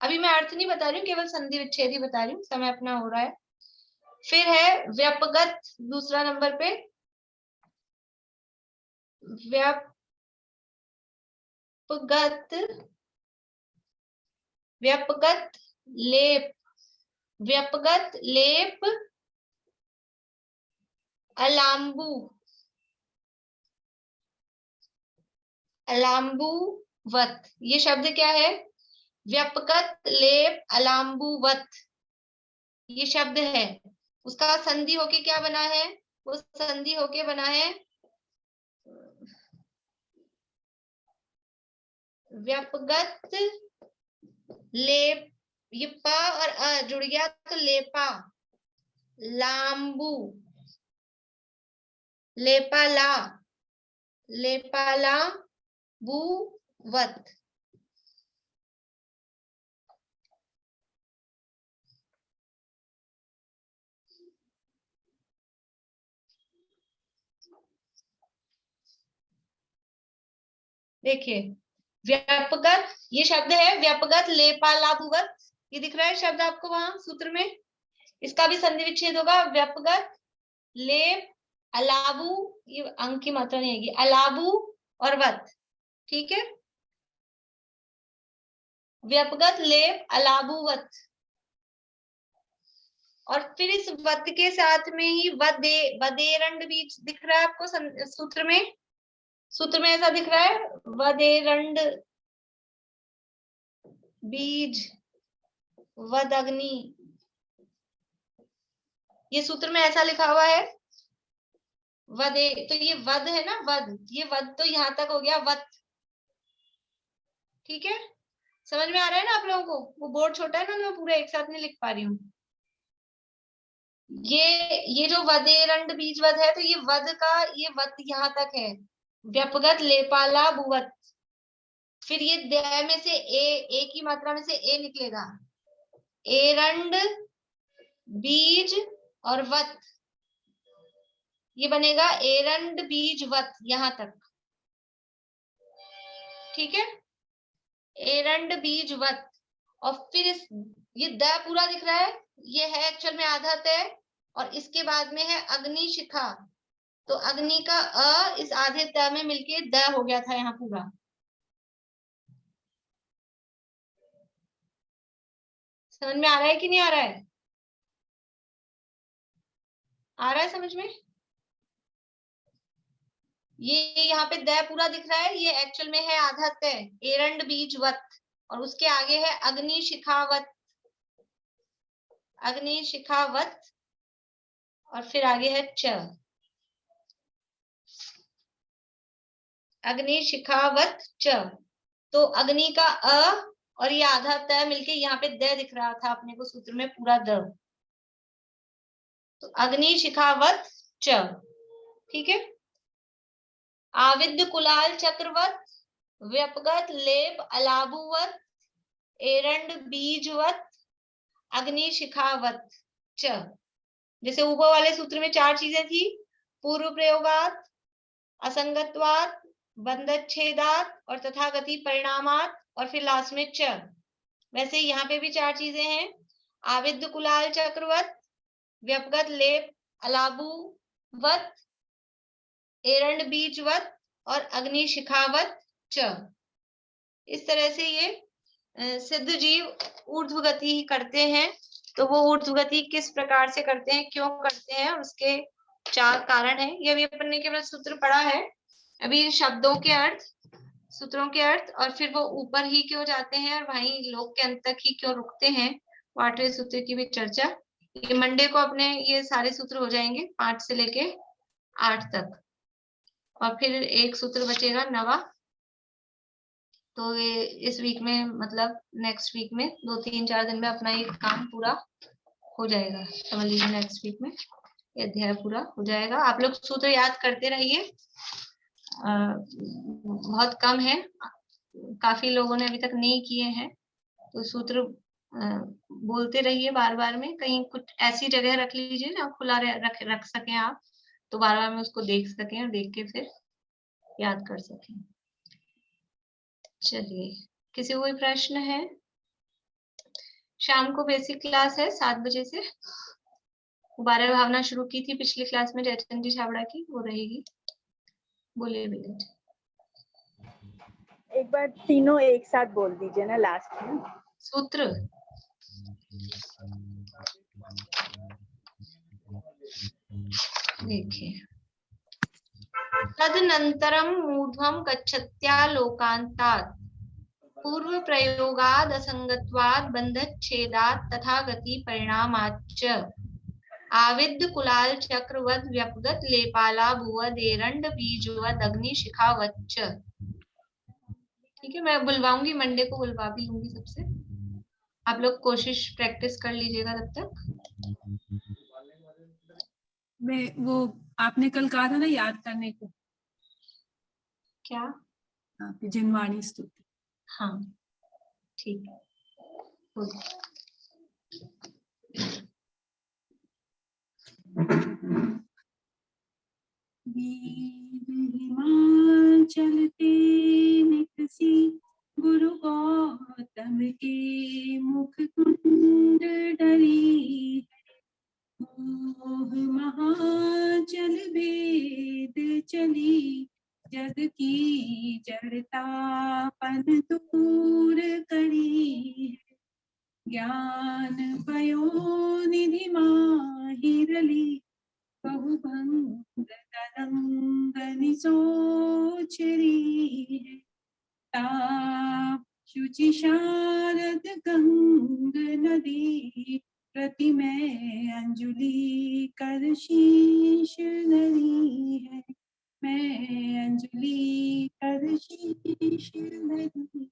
S1: अभी मैं अर्थ नहीं बता रही हूँ, केवल संधि विच्छेद ही बता रही हूँ, समय अपना हो रहा है। फिर है व्यपगत, दूसरा नंबर पे व्यपगत, व्यपगत लेप, व्यपगत लेप अलाम्बू, अलाम्बुवत, ये शब्द क्या है? व्यपगत लेप अलाम्बुवत, ये शब्द है। उसका संधि होके क्या बना है? वो संधि होके बना है व्यपगत लेप, ये प और अ जुड़ गया तो लेपा, लाम्बू, लेपाला, लेपाला बुवत। देखिए व्यापगत, ये शब्द है व्यपगत लेपालाभुवत, ये दिख रहा है शब्द आपको वहां सूत्र में। इसका भी संधि विच्छेद होगा, व्यपगत लेप अलाबू, ये अंक की मात्रा नहीं आएगी, अलाबू और वत, ठीक है, व्यपगत लेप अलाबुवत। और फिर इस वत के साथ में ही वदे, वदेरंड बीज दिख रहा है आपको सूत्र में, सूत्र में ऐसा दिख रहा है, वदेरंड बीज वद अग्नि, ये सूत्र में ऐसा लिखा हुआ है वदे, तो ये वद है ना, वद, ये वद तो यहां तक हो गया वत, ठीक है, समझ में आ रहा है ना आप लोगों को? वो बोर्ड छोटा है ना, मैं पूरा एक साथ नहीं लिख पा रही हूँ। ये जो वदेरंड बीज वद है, तो ये वद का ये वत यहाँ तक है, व्यपगत लेपाला भुवत। फिर ये द में से ए की मात्रा में से ए निकलेगा, एरंड बीज और वत, ये बनेगा एरंड बीज वत यहाँ तक, ठीक है, एरंड बीज वत। और फिर ये द पूरा दिख रहा है, ये है एक्चुअल में आधा तय, और इसके बाद में है अग्नि शिखा, तो अग्नि का अ इस आधे त में मिलके द हो गया था यहाँ पूरा। समझ में आ रहा है कि नहीं आ रहा है? आ रहा है समझ में? ये यहाँ पे द पूरा दिख रहा है, ये एक्चुअल में है आधा तय, एरंड बीज वत, और उसके आगे है अग्नि शिखावत, अग्नि शिखावत, और फिर आगे है च, अग्नि शिखावत च। तो अग्नि का अ और ये आधा त मिलके यहाँ पे द दिख रहा था अपने को सूत्र में पूरा द, तो अग्नि शिखावत च, ठीक है। आविद कुलाल चक्रवत, व्यपगत लेप अलाबुवत, एरंड बीजवत, अग्नि शिखावत च। जैसे ऊपर वाले सूत्र में 4 चीजें थी, पूर्व प्रयोगात, असंगत्वात, बंधच्छेदात और तथागति परिणामात, और फिर लास्ट में च। वैसे यहाँ पे भी 4 चीजें हैं, आविद कुलाल चक्रवत, व्यपगत लेप अलाबुवत, एरंड बीजवत और अग्नि शिखावत च। इस तरह से ये सिद्ध जीव ऊर्ध्वगति ही करते हैं। तो वो ऊर्ध्वगति किस प्रकार से करते हैं, क्यों करते हैं, और उसके 4 कारण हैं। ये अभी अपन ने केवल सूत्र पढ़ा है, अभी शब्दों के अर्थ, सूत्रों के अर्थ, और फिर वो ऊपर ही क्यों जाते हैं और वहीं लोक के अंत तक ही क्यों रुकते हैं, 8वें सूत्र की भी चर्चा। ये मंडे को अपने ये सारे सूत्र हो जाएंगे 5 से लेके 8 तक, और फिर एक सूत्र बचेगा 9वां। तो ये इस वीक में, मतलब नेक्स्ट वीक में 2-3-4 दिन में अपना ये काम पूरा हो जाएगा, समझ लीजिए नेक्स्ट वीक में ये अध्याय पूरा हो जाएगा। आप लोग सूत्र याद करते रहिए, बहुत कम है, काफी लोगों ने अभी तक नहीं किए हैं, तो सूत्र बोलते रहिए बार बार में। कहीं कुछ ऐसी जगह रख लीजिए ना खुला रख सकें आप, तो बार बार में उसको देख सकें और देख के फिर याद कर सकें। चलिए, किसी को कोई प्रश्न है? शाम को बेसिक क्लास है 7 बजे से, 12 भावना शुरू की थी पिछली क्लास में जयचंद जी छाबड़ा की, वो रहेगी। बोलिए बिलेट।
S14: एक बार तीनों एक साथ बोल दीजिए ना लास्ट में।
S1: सूत्र देखिए, तदनंतरम ऊर्ध्वं गच्छत्या लोकांतात् पूर्व प्रयोगाद असंगत्वाद बंधच्छेदात तथा गति परिणामाच्च आविद्य कुलाल चक्रवद व्यपगत लेपाला भुवद एरंड बीजवद अग्नि शिखावच्च। ठीक है, मैं बुलवाऊंगी, मंडे को बुलवा भी लूंगी सबसे। आप लोग कोशिश प्रैक्टिस कर लीजिएगा तब तक।
S6: मैं वो आपने कल कहा था ना याद करने को,
S1: क्या?
S6: जिनवाणी स्तुति।
S1: हाँ ठीक है।
S6: चलते निकसी गुरु गौतम के मुख कुंड डरी, मोह महाचल भेद चली जग की जड़ता पन दूर करी, ज्ञान पयोनिधि माहिरली बहु भंग तरंगनि सोचरी, ताप शुचि शारद गंग नदी प्रति मैं अंजुलि कर शीश धरी है, मैं अंजुलि कर शीश धरी।